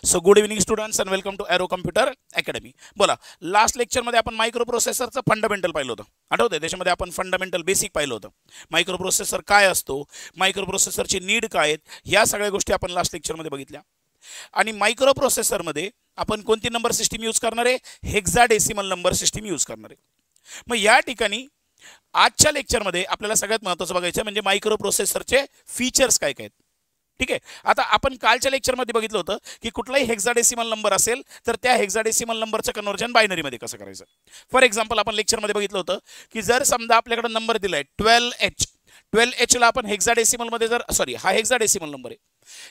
So good evening students and welcome to Arrow computer academy. बोला, last लेक्चरमध्ये आपण micro प्रोसेसरचं fundamental पाहिलं होतं, आठवतंय? त्याच्यामध्ये आपण फंडामेंटल बेसिक पाहिलं होतं. मायक्रो प्रोसेसर काय असतो, मायक्रो प्रोसेसरची नीड काय आहेत, ह्या सगळ्या गोष्टी आपण लास्ट लेक्चरमध्ये बघितल्या. आणि मायक्रो प्रोसेसरमध्ये आपण कोणती नंबर सिस्टीम यूज करणार आहे? हेक्साडेसिमल नंबर सिस्टीम यूज करणार आहे. मग या ठिकाणी आजच्या लेक्चरमध्ये आपल्याला सगळ्यात महत्त्वाचं बघायचं म्हणजे मायक्रो प्रोसेसरचे फीचर्स काय काय आहेत. ठीक आहे. आता आपण कालच्या लेक्चरमध्ये बघितलं होतं की कुठलाही हेक्साडेसिमल नंबर असेल तर त्या हेक्साडेसिमल नंबरचं कन्वर्जन बायनरीमध्ये कसं करायचं. फॉर एक्झाम्पल आपण लेक्चरमध्ये बघितलं होतं की जर समजा आपल्याकडे नंबर दिलाय 12H ला आपण हेक्साडेसिमलमध्ये हा हेक्साडेसिमल नंबर आहे,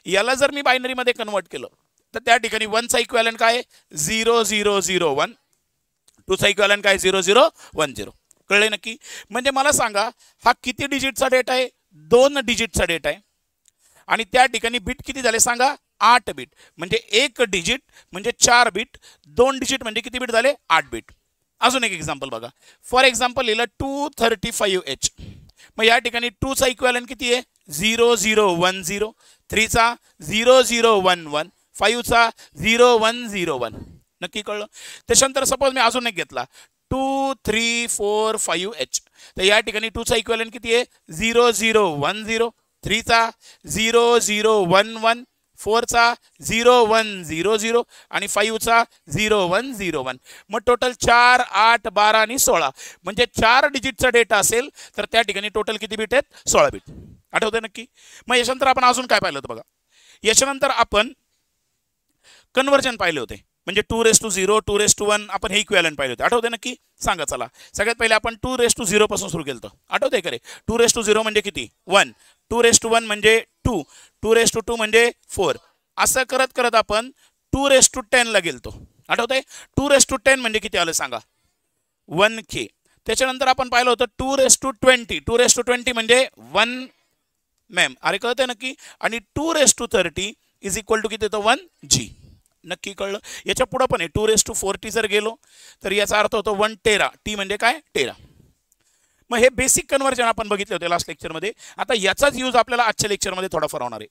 याला जर मी बायनरीमध्ये कन्वर्ट केलं तर त्या ठिकाणी 1चा इक्विव्हॅलंट काय? 0001. 2चा इक्विव्हॅलंट काय? 0010. कळले नक्की? म्हणजे मला सांगा हा किती डिजिटचा डेटा आहे? 2 डिजिटचा डेटा आहे. आणि त्या ठिकाणी बिट किती झाले सांगा? 8 बिट. म्हणजे 1 डिजिट म्हणजे 4 बिट, 2 डिजिट म्हणजे किती बिट झाले? 8 बिट. अजून एक एक्झाम्पल बघा. फॉर एक्झाम्पल लिहिलं 235H. मग या ठिकाणी 2चा इक्विव्हॅलंट किती आहे? 0010. 3चा 0011. 5चा 0101. नक्की कळलं? त्याच्यानंतर सपोज मी अजून एक घेतला 2345H. तर या ठिकाणी 2चा इक्विव्हॅलंट किती आहे? 0010. 3चा 0011. 4चा 0100 आणि 5चा 0101. मग टोटल 4, 8, 12 आणि 16 म्हणजे 4 डिजिटचा डेटा असेल तर त्या ठिकाणी टोटल किती बिट आहेत? 16 बिट. आठवतंय नक्की? मग याच्यानंतर आपण अजून काय पाहिलं होतं बघा. याच्यानंतर आपण कन्वर्जन पाहिले होते म्हणजे 2:0, 2:1 आपण हे इक्विव्हॅलंट पाहिले होते. आठवतंय नक्की? सांगा चला. सगळ्यात पहिले आपण 2:0 पासून सुरू केलं होतं. आठवतंय का रे? 2:0 म्हणजे किती? 1. 2:1 म्हणजे 2. 2:2 म्हणजे 4. असं करत करत आपण 2:10 ला गेलतो. आठवतंय? 2:10 म्हणजे किती आलं सांगा? 1K. त्याच्यानंतर आपण पाहिलं होतं 2:20. 2:20 म्हणजे 1 मॅम. अरे कळतंय नक्की? आणि 2:30 इज इक्वल टू किती होतं? 1G. नक्की कळलं? याच्या पुढे पण आहे 2:40 जर गेलो तर याचा अर्थ होतो 1 टेरा. टी म्हणजे काय? टेरा. मग हे बेसिक कन्वर्जन आपण बघितले होते लास्ट लेक्चरमध्ये. आता याचाच यूज आपल्याला आजच्या लेक्चरमध्ये थोडाफार होणार आहे.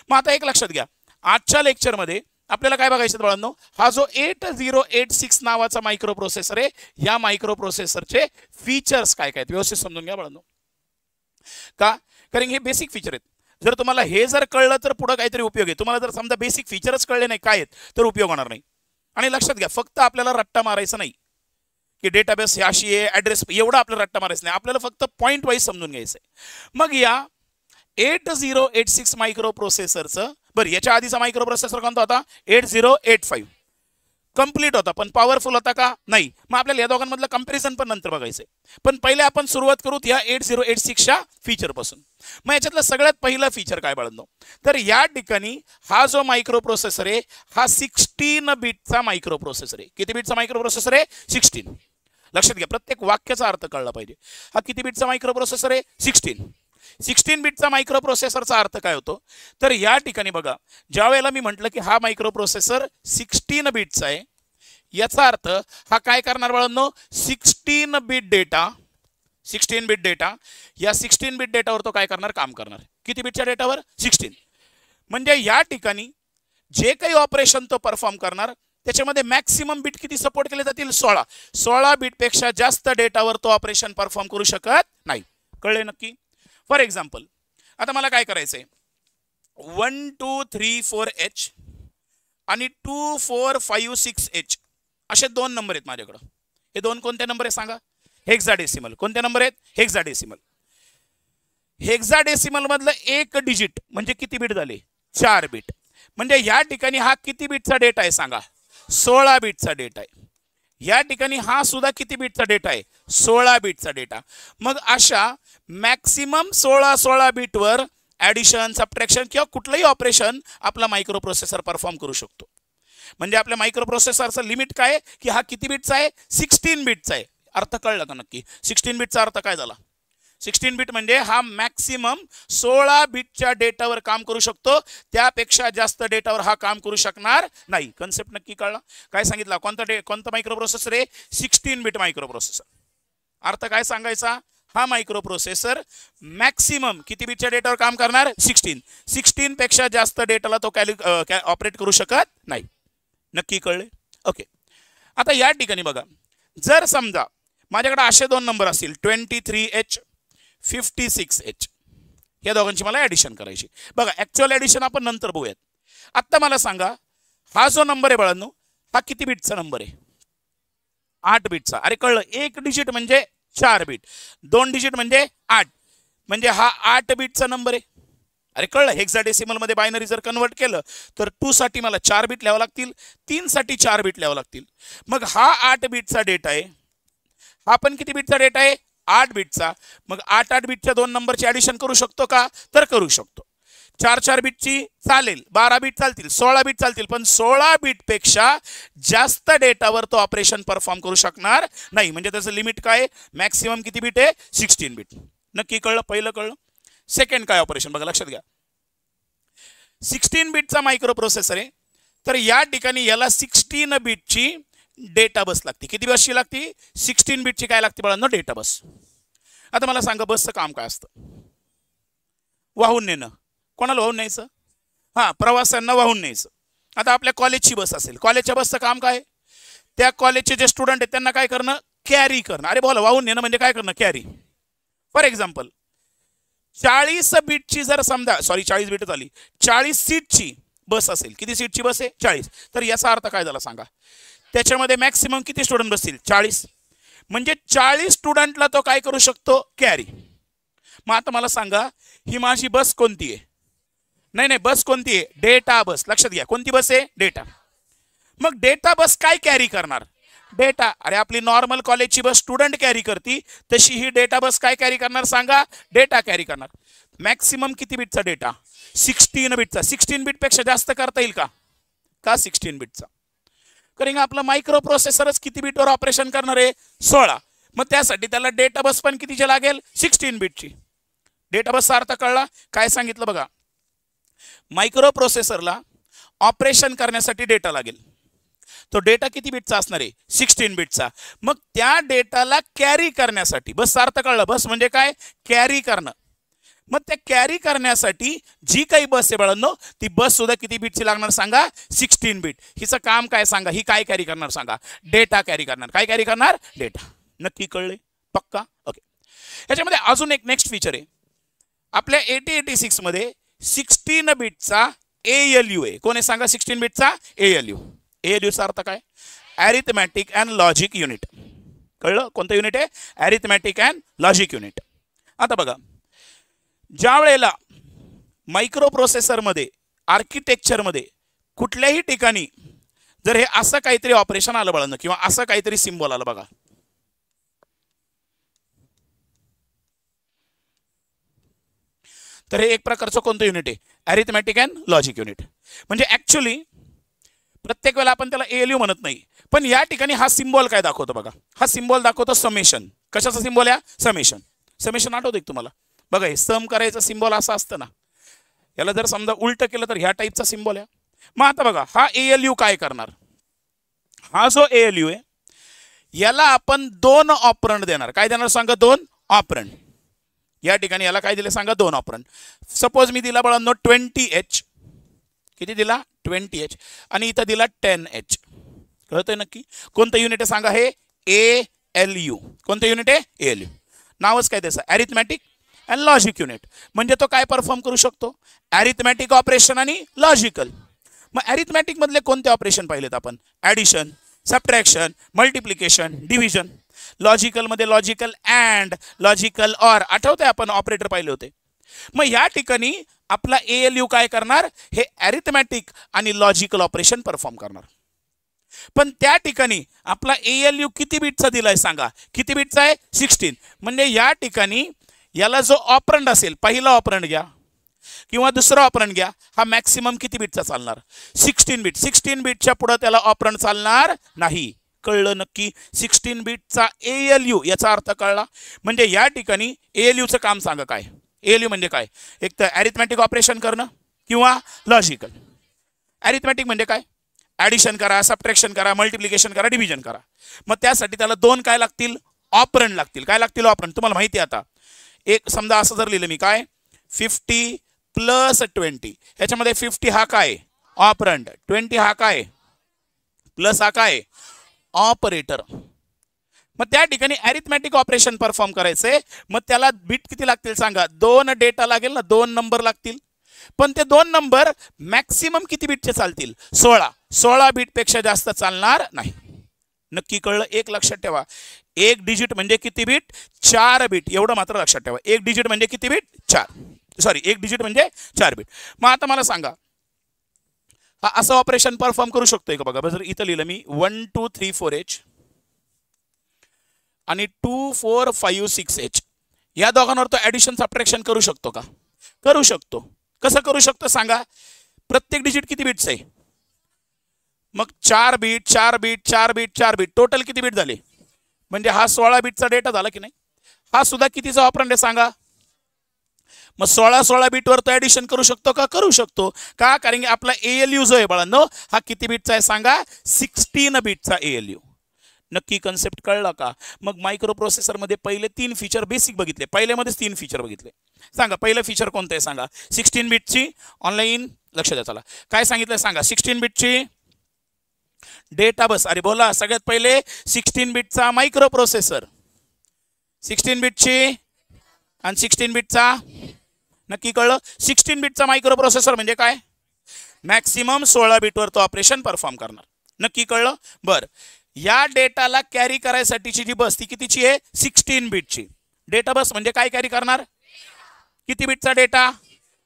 मग आता एक लक्षात घ्या, आजच्या लेक्चरमध्ये आपल्याला काय बघायचं बाळांनो? हा जो 8086 नावाचा मायक्रो प्रोसेसर आहे, या मायक्रो प्रोसेसरचे फीचर्स काय काय व्यवस्थित समजून घ्या बाळांनो. का? कारण हे बेसिक फीचर आहेत. जर तुम्हाला हे जर कळलं तर पुढे काहीतरी उपयोग आहे. तुम्हाला जर समजा बेसिक फीचरच कळले नाही काय आहेत तर उपयोग होणार नाही. आणि लक्षात घ्या, फक्त आपल्याला रट्टा मारायचा नाही की डेटाबेस अशी आहे, ॲड्रेस एवढा आपल्याला रट्टा मारायचा नाही. आपल्याला फक्त पॉईंट वाईज समजून घ्यायचं आहे. मग या 8086 मायक्रो प्रोसेसरचं बरं, याच्या आधीचा मायक्रो प्रोसेसर कोणता होता? 8085. कंप्लीट होता पण पॉवरफुल होता का? नाही. मग आपल्याला या दोघांमधलं कंपॅरिझन पण नंतर बघायचंय. पण पहिले आपण सुरुवात करू या 8086च्या फीचर पासून. मग याच्यातलं सगळ्यात पहिलं फीचर काय बाळांनो? तर या ठिकाणी हा जो मायक्रो प्रोसेसर आहे हा 16 बिटचा मायक्रो प्रोसेसर आहे. किती बिटचा मायक्रो प्रोसेसर आहे? 16. लक्षात घ्या, प्रत्येक वाक्याचा अर्थ कळला पाहिजे. हा किती बिटचा मायक्रो प्रोसेसर आहे? 16 बिटचा मायक्रो प्रोसेसरचा अर्थ काय होतो? तर या ठिकाणी बघा, ज्या वेळेला मी म्हटलं की हा मायक्रो प्रोसेसर 16 बिटचा आहे, याचा अर्थ हा काय करणार बाळांनो? 16 बिट डेटा या 16 बिट डेटावर तो काय करणार? काम करणार. किती बिटच्या डेटावर? 16. म्हणजे या ठिकाणी जे काही ऑपरेशन तो परफॉर्म करणार त्याच्यामध्ये मॅक्सिमम बिट किती सपोर्ट केले जातील? 16 बिटपेक्षा जास्त डेटावर तो ऑपरेशन परफॉर्म करू शकत नाही. कळले नक्की? फॉर एक्झाम्पल आता मला काय करायचंय? 1234H आणि 2456H असे 2 नंबर आहेत माझ्याकडं. हे 2 कोणते नंबर आहेत सांगा? हेक्साडेसिमल. कोणते नंबर आहेत? हेक्साडेसिमल. हेक्साडेसिमल मधलं 1 डिजिट म्हणजे किती बिट झाले? 4 बिट. म्हणजे या ठिकाणी हा किती बिटचा डेटा आहे सांगा? 16 बिटचा डेटा आहे. या ठिकाणी हा सुद्धा किती बिटचा डेटा आहे? 16 बिटचा डेटा. मग अशा मॅक्सिमम 16 बिटवर ॲडिशन, सबट्रॅक्शन किंवा कुठलंही ऑपरेशन आपला मायक्रो प्रोसेसर परफॉर्म करू शकतो. म्हणजे आपल्या मायक्रो प्रोसेसरचं लिमिट काय? की हा किती बिटचा आहे? 16 बिटचा आहे. अर्थ कळला का नक्की? 16 बिटचा अर्थ काय झाला? 16 बिट म्हणजे हा मॅक्सिमम 16 बिटच्या डेटावर काम करू शकतो, त्यापेक्षा जास्त डेटावर हा काम करू शकणार नाही. कन्सेप्ट नक्की कळला? काय सांगितलं? कोणता मायक्रो प्रोसेसर आहे? 16 बिट मायक्रो प्रोसेसर. अर्थ काय सांगायचा? हा मायक्रो प्रोसेसर मॅक्सिमम किती बिटच्या डेटावर काम करणार 16 पेक्षा जास्त डेटाला तो ऑपरेट करू शकत नाही. नक्की कळले? ओके. आता या ठिकाणी बघा, जर समजा माझ्याकडे असे दोन नंबर असतील 23H 56H, या दोघांची मला ॲडिशन करायची. बघा ॲक्च्युअल ॲडिशन आपण नंतर बघूयात. आत्ता मला सांगा हा जो नंबर आहे बाळांनो, हा किती बिटचा नंबर आहे? 8 बिटचा. अरे कळलं, 1 डिजिट म्हणजे 4 बिट, 2 डिजिट म्हणजे 8, म्हणजे हा 8 बिटचा नंबर आहे. अरे कळलं, हेक्साडेसिमल मध्ये बायनरी जर कन्वर्ट केलं तर 2 साठी मला 4 बिट लिहावं लागतील, 3 साठी 4 बिट लिहावं लागतील. मग हा 8 बिटचा डेटा आहे, हा पण किती बिटचा डेटा आहे? 8 बिटचा. मग 8 बिटच्या दोन नंबरची ॲडिशन करू शकतो का? तर करू शकतो. 4 बिटची चालेल, 12 बिट चालतील, 16 बिट चालतील, पण 16 बिटपेक्षा जास्त डेटावर तो ऑपरेशन परफॉर्म करू शकणार नाही. म्हणजे त्याचं लिमिट काय? मॅक्सिमम किती बिट आहे? 16 बिट. नक्की कळलं? पहिलं कळलं. सेकंड काय ऑपरेशन बघा, लक्षात घ्या. 16 बिटचा मायक्रो प्रोसेसर आहे, तर या ठिकाणी याला 16 बिटची डेटा बस लागते. किती बसची लागते? 16 बिटची काय लागते बाळांनो? Data bus. आता मला सांगा बसचं काम काय असतं? वाहून नेणं. कोणाला वाहून न्यायचं? हां, प्रवाशांना वाहून न्यायचं. आता आपल्या कॉलेजची बस असेल, कॉलेजच्या बसचं काम काय? त्या कॉलेजचे जे स्टुडंट आहेत त्यांना काय करणं? कॅरी करणं. अरे बोला, वाहून नेणं म्हणजे काय करणं? कॅरी. फॉर एक्झाम्पल 40 बिटची जर समजा 40 बिट झाली, 40 सीटची बस असेल. किती सीटची बस आहे? 40. तर याचा अर्थ काय झाला सांगा? त्याच्यामध्ये मॅक्सिमम किती स्टुडंट बसतील? 40. म्हणजे 40 स्टुडंटला तो काय करू शकतो? कॅरी. मग आता मला सांगा ही माझी बस कोणती आहे? नाही, बस कोणती आहे? Data bus. लक्षात घ्या, कोणती बस आहे? डेटा. मग डेटा बस काय कॅरी करणार? डेटा. अरे आपली नॉर्मल कॉलेजची बस स्टुडंट कॅरी करती, तशी ही डेटा बस काय कॅरी करणार सांगा? डेटा कॅरी करणार. मॅक्सिमम किती बिटचा डेटा? 16 बिटचा. 16 बिटपेक्षा जास्त करता येईल का? 16 बिटचा. कारण आपला मायक्रो प्रोसेसरच किती बिटवर ऑपरेशन करणार आहे? 16. मग त्यासाठी त्याला डेटा बस पण कितीची लागेल? 16 बिटची. डेटा बसचा अर्थ कळला? काय सांगितलं बघा, मायक्रो प्रोसेसरला ऑपरेशन करण्यासाठी डेटा लागेल. तो डेटा किती बिटचा असणार आहे? 16 बिटचा. मग त्या डेटाला कॅरी करण्यासाठी, बसचा अर्थ कळला? बस म्हणजे काय? कॅरी करणं. मग त्या कॅरी करण्यासाठी जी काही बस आहे बाळांनो, ती बस सुद्धा किती बिटची लागणार सांगा? 16 बिट. हिचं काम काय सांगा? ही काय कॅरी करणार सांगा? डेटा कॅरी करणार. काय कॅरी करणार? डेटा. नक्की कळले? पक्का? ओके. ह्याच्यामध्ये अजून एक नेक्स्ट फीचर आहे. आपल्या 8086 मध्ये 16 बिटचा ALU आहे. कोण आहे सांगा? 16 बिटचा ALU. ALUचा अर्थ काय? Arithmetic and logic unit. कळलं? कोणतं युनिट आहे? Arithmetic and logic unit. आता बघा, ज्या वेळेला मायक्रो प्रोसेसरमध्ये आर्किटेक्चरमध्ये कुठल्याही ठिकाणी जर हे असं काहीतरी ऑपरेशन आलं बाळांनो, किंवा असं काहीतरी सिम्बॉल आलं बघा, तर हे एक प्रकारचं कोणतं युनिट आहे? Arithmetic and logic unit. म्हणजे ऍक्च्युली प्रत्येक वेळेला आपण त्याला ALU म्हणत नाही, पण या ठिकाणी हा सिम्बॉल काय दाखवतो बघा? हा सिम्बॉल दाखवतो समेशन. कशाचा सिम्बॉल आहे? समेशन. समेशन आठवतं का तुम्हाला? बघा, हे सम करायचं सिम्बॉल असं असतं ना, याला जर समजा उलट केलं तर ह्या टाईपचा सिम्बॉल आहे. मग आता बघा, हा ALU काय करणार? हा जो ALU आहे याला आपण 2 ऑपरंड देणार. काय देणार सांगा? 2 ऑपरंड. या ठिकाणी याला काय दिले सांगा? 2 ऑपरंड. सपोज मी दिला बाळांनो 20H. किती दिला? 20H. आणि इथं दिला 10H. कळतंय नक्की? कोणतं युनिट आहे सांगा? हे ALU. कोणतं युनिट आहे? ALU. नावच काय त्याचं? Arithmetic and logic unit. म्हणजे तो काय परफॉर्म करू शकतो? अरिथमॅटिक ऑपरेशन आणि लॉजिकल. मग अरिथमॅटिक मधले कोणते ऑपरेशन पाहिलेत आपण? Addition, subtraction, multiplication, division. Logical मध्ये लॉजिकल अँड, लॉजिकल ऑर. आठवतंय आपण ऑपरेटर पाहिले होते. मग या ठिकाणी आपला ALU काय करणार? हे अरिथमॅटिक आणि लॉजिकल ऑपरेशन परफॉर्म करणार. पण त्या ठिकाणी आपला ALU किती बिटचा दिलाय सांगा? किती बिटचा आहे? 16. म्हणजे या ठिकाणी याला जो ऑपरंड असेल, पहिला ऑपरंड घ्या किंवा दुसरा ऑपरंड घ्या, हा मॅक्सिमम किती बिटचा चालणार? 16 बिट. 16 बिटच्या पुढे त्याला ऑपरंड चालणार नाही. कळलं नक्की? 16 बिटचा ALU याचा अर्थ कळला? म्हणजे या ठिकाणी ALUचं काम सांगा काय? ALU म्हणजे काय? एक तर अरिथमॅटिक ऑपरेशन करणं किंवा लॉजिकल. अरिथमॅटिक म्हणजे काय? ॲडिशन करा, सबट्रॅक्शन करा, मल्टिप्लिकेशन करा, डिव्हिजन करा. मग त्यासाठी त्याला 2 काय लागतील? ऑपरंड लागतील. काय लागतील? ऑपरंड. तुम्हाला माहिती आहे आता एक समजा असं जर लिहिलं मी काय 50 प्लस 20, ह्याच्यामध्ये 50 हा काय ऑपरंड, 20 हा काय प्लस हा काय ऑपरेटर. मग त्या ठिकाणी अरिथमॅटिक ऑपरेशन परफॉर्म करायचंय. मग त्याला बीट किती लागतील सांगा? 2 डेटा लागेल ना, 2 नंबर लागतील. पण ते 2 नंबर मॅक्सिमम किती बीटचे चालतील? 16 बीट पेक्षा जास्त चालणार नाही. नक्की कळलं? एक लक्षात ठेवा, एक डिजिट म्हणजे किती बीट? 4 बीट. एवढं मात्र लक्षात ठेवा, एक डिजिट म्हणजे किती बीट? 4. सॉरी, एक डिजिट म्हणजे 4 बीट. मग आता मला सांगा, हा असं ऑपरेशन परफॉर्म करू शकतोय का? बघा, जर इथं लिहिलं मी 1 2 3 4H आणि 2 4 5 6H, या दोघांवर तो ऍडिशन सबट्रॅक्शन करू शकतो का? करू शकतो. कसं करू शकतो सांगा? प्रत्येक डिजिट किती बीटचं आहे? मग 4 bit 4 bit 4 bit 4 bit, total किती बीट झाले? म्हणजे हा 16 बीटचा डेटा झाला की नाही? हा सुद्धा कितीचा ऑपरंड आहे सांगा? मग 16 बीटवर तो ऍडिशन करू शकतो का? करू शकतो. का? कारण की आपला ALU जो आहे बाळांनो, हा किती बीटचा आहे सांगा? 16 बीटचा ALU. नक्की कन्सेप्ट कळला का? मग मायक्रो प्रोसेसर मध्ये पहिले 3 फीचर बेसिक बघितले, पहिल्यामध्येच 3 फीचर बघितले. सांगा पहिलं फीचर कोणतं आहे सांगा? 16 बीटची ऑनलाईन, लक्ष द्या. चला काय सांगितलं सांगा? 16 बीटची डेटा बस. अरे बोला, सगळ्यात पहिले 16 बीटचा मायक्रो प्रोसेसर, 16 बीटची आणि 16 बीटचा. नक्की कळलं? 16 बीटचा मायक्रो प्रोसेसर म्हणजे काय? मॅक्सिमम 16 बीटवर तो ऑपरेशन परफॉर्म करणार. नक्की कळलं? बर, या डेटाला कॅरी करायसाठीची जी बस ती कितीची आहे? 16 बीटची. डेटा बस म्हणजे काय कॅरी करणार? किती बीटचा डेटा?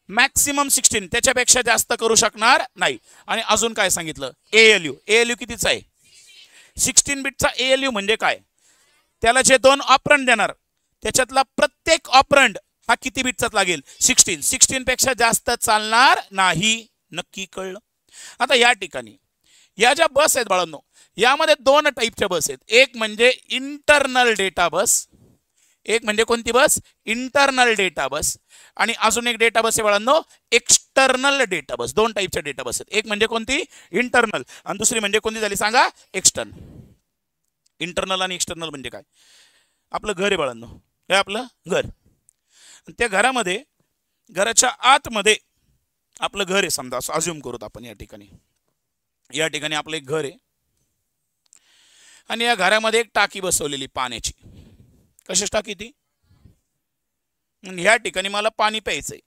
मॅक्सिमम 16, त्याच्यापेक्षा जास्त करू शकणार नाही. आणि अजून काय सांगितलं? ALU कितीचा आहे? 16 बीटचा ALU म्हणजे काय? त्याला जे 2 ऑपरंड देणार त्याच्यातला प्रत्येक ऑपरंड हा किती बीटचाच लागेल? 16 पेक्षा जास्त चालणार नाही. नक्की कळलं? आता या ठिकाणी या ज्या बस आहेत बाळांनो, यामध्ये 2 टाईपच्या बस आहेत. एक म्हणजे इंटरनल डेटा बस, एक म्हणजे कोणती बस? Internal data bus. आणि अजून एक डेटा बस आहे बाळांनो, एक्सटर्नल डेटा बस. 2 टाईपच्या डेटा बस आहेत. एक म्हणजे कोणती? इंटरनल, आणि दुसरी म्हणजे कोणती झाली सांगा? एक्सटर्नल. इंटरनल आणि एक्सटर्नल म्हणजे काय? आपलं घर आहे बाळांनो, हे आपलं घर. त्या घरामध्ये, घराच्या आतमध्ये आपलं घर आहे समजा, असं अज्युम करूत आपण. या ठिकाणी आपलं एक घर आहे आणि या घरामध्ये एक टाकी बसवलेली पाण्याची. कशाची टाकी ती? ह्या ठिकाणी मला पाणी प्यायचंय.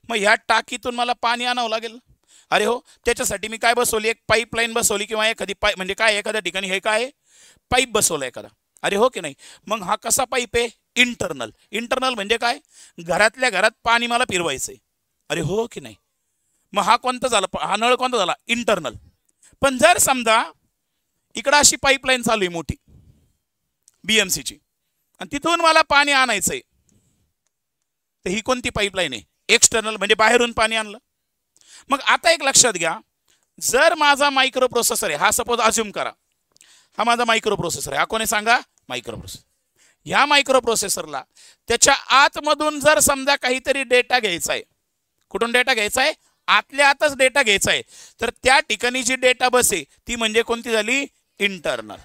मग ह्या टाकीतून मला पाणी आणावं लागेल. अरे हो, त्याच्यासाठी मी काय बसवली? एक पाईपलाईन बसवली, किंवा एखादी पाईप म्हणजे काय, एखाद्या ठिकाणी हे काय पाईप बसवला एखादा. अरे हो की नाही? मग हा कसा पाईप आहे? इंटरनल. इंटरनल म्हणजे काय? घरातल्या घरात पाणी मला फिरवायचंय. अरे हो की नाही? मग हा कोणता झाला? हा नळ कोणता झाला? इंटरनल. पण जर समजा इकडं अशी पाईपलाईन चालू आहे मोठी BMCची, आणि तिथून मला पाणी आणायचंय, तर ही कोणती पाईपलाईन आहे? एक्सटर्नल, म्हणजे बाहेरून पाणी आणलं. मग आता एक लक्षात घ्या, जर माझा मायक्रो प्रोसेसर आहे, हा सपोज अज्युम करा हा माझा मायक्रो प्रोसेसर आहे, हा कोणी सांगा? Micro processor. ह्या मायक्रो प्रोसेसरला त्याच्या आतमधून जर समजा काहीतरी डेटा घ्यायचा आहे, कुठून डेटा घ्यायचा आहे? आतल्या आतच डेटा घ्यायचा आहे, तर त्या ठिकाणी जी डेटा बस आहे ती म्हणजे कोणती झाली? इंटरनल.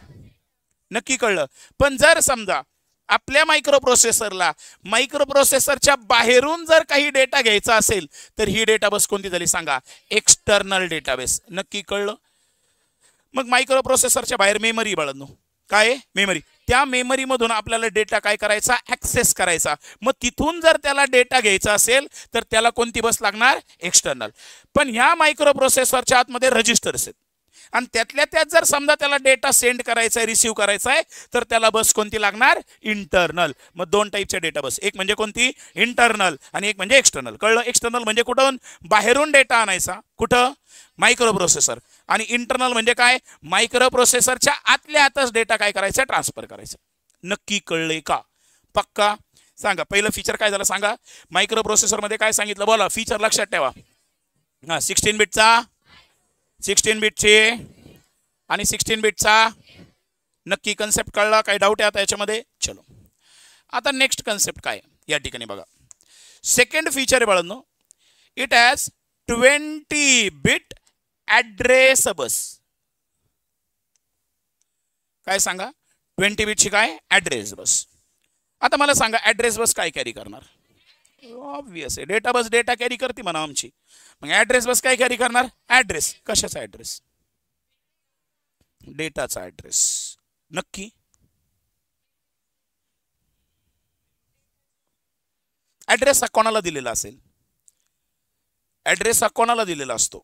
नक्की कळलं? पण जर समजा आपल्या मायक्रो प्रोसेसरच्या बाहेरून जर काही डेटा घ्यायचा असेल, तर ही डेटा बस कोणती झाली सांगा? External database. नक्की कळलं? मग मायक्रो प्रोसेसरच्या बाहेर मेमरी बाळांनो, काय? मेमरी. त्या मेमरी मधून आपल्याला डेटा काय करायचा? ऍक्सेस करायचा. मग तिथून जर त्याला डेटा घ्यायचा असेल तर त्याला कोणती बस लागणार? एक्सटर्नल. पण ह्या मायक्रो प्रोसेसरच्या आतमध्ये रजिस्टर्स आहेत, आणि त्यातल्या त्यात जर समजा त्याला डेटा सेंड करायचा आहे, रिसीव्ह करायचा आहे, तर त्याला बस कोणती लागणार? इंटरनल. मग 2 टाईपच्या डेटा बस, एक म्हणजे कोणती? इंटरनल, आणि एक म्हणजे एक्सटर्नल. कळलं? एक्सटर्नल म्हणजे कुठून? बाहेरून डेटा आणायचा. कुठं? Micro processor. आणि इंटरनल म्हणजे काय? मायक्रो प्रोसेसरच्या आतल्या आतच डेटा काय करायचा? ट्रान्सफर करायचा. नक्की कळले का? पक्का? सांगा पहिलं फीचर काय झालं सांगा? मायक्रो प्रोसेसर मध्ये काय सांगितलं? बोला, फीचर लक्षात ठेवा. 16 बीटचा, 16 बीटचे आणि 16 बीटचा. नक्की कन्सेप्ट कळला? काही डाऊट आहे आता याच्यामध्ये? चलो, आता नेक्स्ट कन्सेप्ट काय या ठिकाणी बघा. सेकंड फीचर आहे बाळांनो, इट हॅज 20 बीट ऍड्रेस बस. काय सांगा? 20 बिटची काय ॲड्रेस बस. आता मला सांगा ॲड्रेस बस काय कॅरी करणार? ऑब्वियस आहे डेटा बस डेटा कॅरी करते म्हणा आमची. मग ॲड्रेस बस काय कॅरी करणार? ॲड्रेस. कशाचा ॲड्रेस? डेटाचा ॲड्रेस. नक्की? ॲड्रेस हा कोणाला दिलेला असेल? ॲड्रेस हा कोणाला दिलेला असतो?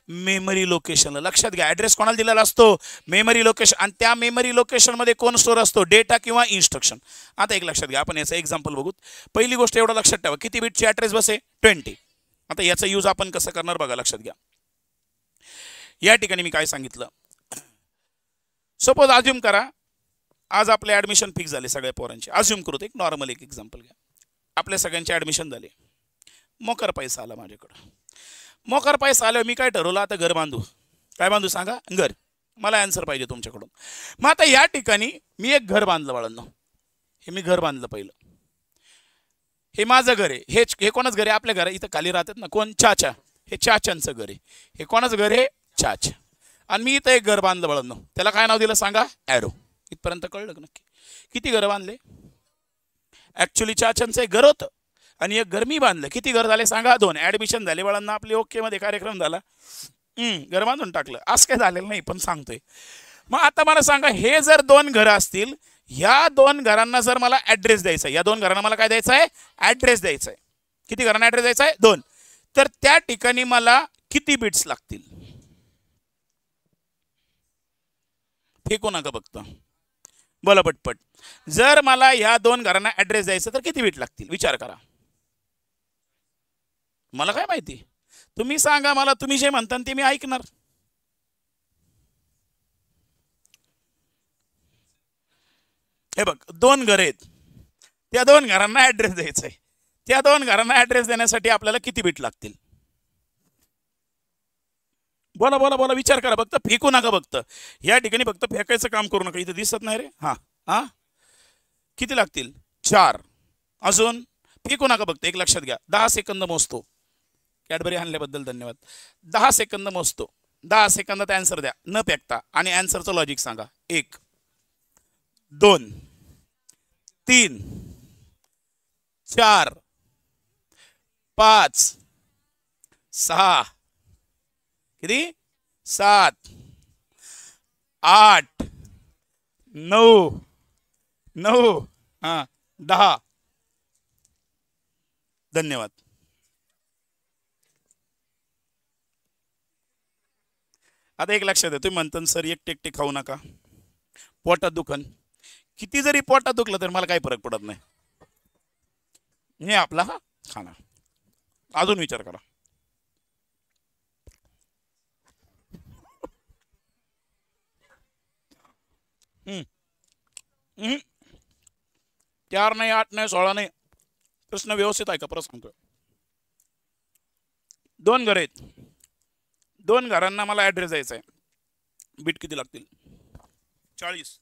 मेमरी लोकेशनला. लक्षात घ्या ॲड्रेस कोणाला दिलेला असतो? Memory location. आणि त्या मेमरी लोकेशनमध्ये कोण स्टोअर असतो? डेटा किंवा इन्स्ट्रक्शन. आता एक लक्षात घ्या आपण याचं एक्झाम्पल बघू. पहिली गोष्ट एवढं लक्षात ठेवा किती बिटची ॲड्रेस बस आहे? 20. आता याचा यूज आपण कसं करणार बघा लक्षात घ्या. या ठिकाणी मी काय सांगितलं, सपोज अज्युम करा आज आपले ॲडमिशन फिक्स झाले सगळ्या पोरांचे. अज्युम करू एक नॉर्मल एक एक्झाम्पल घ्या. आपल्या सगळ्यांचे ॲडमिशन झाले. मोकर पैसा आला माझ्याकडं. मोकर पैसा आल्यावर मी काय ठरवलं, आता घर बांधू. काय बांधू सांगा? घर. मला आन्सर पाहिजे तुमच्याकडून. मग आता या ठिकाणी मी एक घर बांधलं बाळांनो. हे मी घर बांधलं पहिलं. हे माझं घर आहे. हे कोणाच घर आहे? आपल्या घर इथं खाली राहतात ना कोण? चाचा. हे चाच्यांचं घर आहे. हे कोणाचं घर आहे? चाचा. आणि मी इथं एक घर बांधलं बाळांनो. त्याला काय नाव दिलं सांगा? ॲरो. इथपर्यंत कळलं का नक्की? किती घरं बांधले? ॲक्च्युली चाच्यांचं एक घर होतं आणि एक घर मी बांधलं. किती घर झाले सांगा? 2. ॲडमिशन झाले बाळांना आपले. ओके मध्ये कार्यक्रम झाला. घर बांधून टाकलं. असं काय झालेलं नाही पण सांगतोय. मग आता मला सांगा हे जर 2 घरं असतील, या 2 घरांना जर मला ॲड्रेस द्यायचा आहे, या 2 घरांना मला काय द्यायचं आहे? ॲड्रेस द्यायचा आहे. किती घरांना ॲड्रेस द्यायचा आहे? 2. तर त्या ठिकाणी मला किती बिट्स लागतील? फेकू नका फक्त बोला पटपट. जर मला या 2 घरांना ॲड्रेस द्यायचा तर किती बिट लागतील? विचार करा. मला काय माहिती? तुम्ही सांगा मला. तुम्ही जे म्हणता ते मी ऐकणार. हे बघ 2 घर आहेत. त्या 2 घरांना ॲड्रेस द्यायचा आहे. त्या 2 घरांना ॲड्रेस देण्यासाठी आपल्याला किती बिट लागतील? बोला बोला बोला. विचार करा फक्त. फेकू नका फक्त. या ठिकाणी फक्त फेकायचं काम करू नका. इथं दिसत नाही रे. हां किती लागतील? 4. अजून फेकू नका फक्त. एक लक्षात घ्या. 10 सेकंद मोजतो. कॅडबरी आणल्याबद्दल धन्यवाद. 10 सेकंद मोजतो. 10 सेकंदात आन्सर द्या न फेकता आणि आन्सरचं लॉजिक सांगा. 1 2 3 4 5 6 किती? 7 8 9 9 10. धन्यवाद. आता एक लक्षात द्या. तुम्ही म्हणता सर एकटे खाऊ नका, पोटात दुखन. किती जरी पोटात दुखलं तर मला काही फरक पडत नाही. हे आपला खाना. अजून विचार करा. हम्म 4 नाही 8 नाही 16 नाही. प्रश्न व्यवस्थित आहे का? परत सांगतोय. 2 घर आहेत. 2 घरांना मला ॲड्रेस द्यायचा आहे. बीट किती लागतील? 40.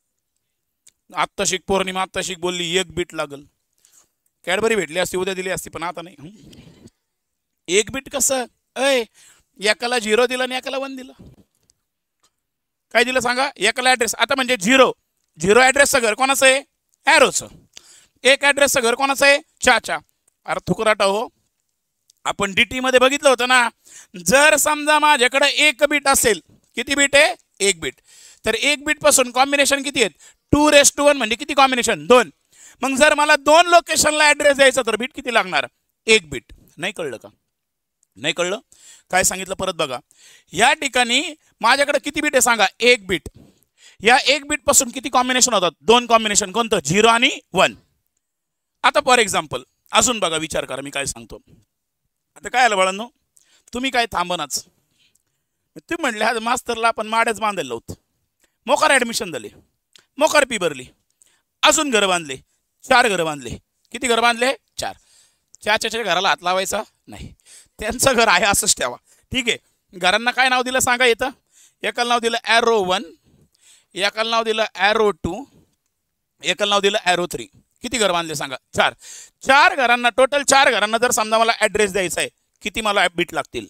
आत्ता शिक पौर्णिमा आत्ता शिक बोलली 1 बीट लागल. कॅडबरी भेटली असती उद्या दिली असती पण आता नाही. 1 बीट कसं? एकाला 0 दिला आणि एकाला 1 दिला. काय दिलं सांगा? एकाला ॲड्रेस. आता म्हणजे 0 ॲड्रेसचं घर कोणाचं आहे? ॲरोचं. 1 ॲड्रेसचं घर कोणाचं आहे? चाचा. अरे थुकराटा हो. आपण DT मध्ये बघितलं होतं ना. जर समजा माझ्याकडे 1 बीट असेल. किती बीट आहे? 1 बीट. तर 1 बीट पासून कॉम्बिनेशन किती आहेत? 2⁻1 म्हणजे किती कॉम्बिनेशन? 2. मग जर मला 2 लोकेशनला ॲड्रेस द्यायचा तर बीट किती लागणार? 1 बीट. नाही कळलं का? नाही कळलं? काय सांगितलं परत बघा. या ठिकाणी माझ्याकडे किती बीट आहे सांगा? 1 बीट. या 1 बीट पासून किती कॉम्बिनेशन होतात? 2 कॉम्बिनेशन. कोणतं? 0 आणि 1. आता फॉर एक्झाम्पल अजून बघा. विचार करा मी काय सांगतो. आता काय आलं बाळांनो? तुम्ही काय थांबनाच. तुम्ही म्हणले आज मास्तरला आपण माड्याच बांधायला होत. मोकार ॲडमिशन झाले. मोकार फी भरली. अजून घरं बांधले. 4 घरं बांधले. किती घरं बांधले? 4. चाच्याच्या घराला हात लावायचा नाही. त्यांचं घर आहे असंच ठेवा. ठीक आहे. घरांना काय नाव दिलं सांगा? येतं. एकाला नाव दिलं ॲरो 1, एकाला नाव दिलं ॲरो 2, एकाला नाव दिलं ॲरो 3. किती घर बांधले सांगा? 4. 4 घरांना टोटल 4 घरांना जर समजा मला ॲड्रेस द्यायचा आहे किती मला बीट लागतील?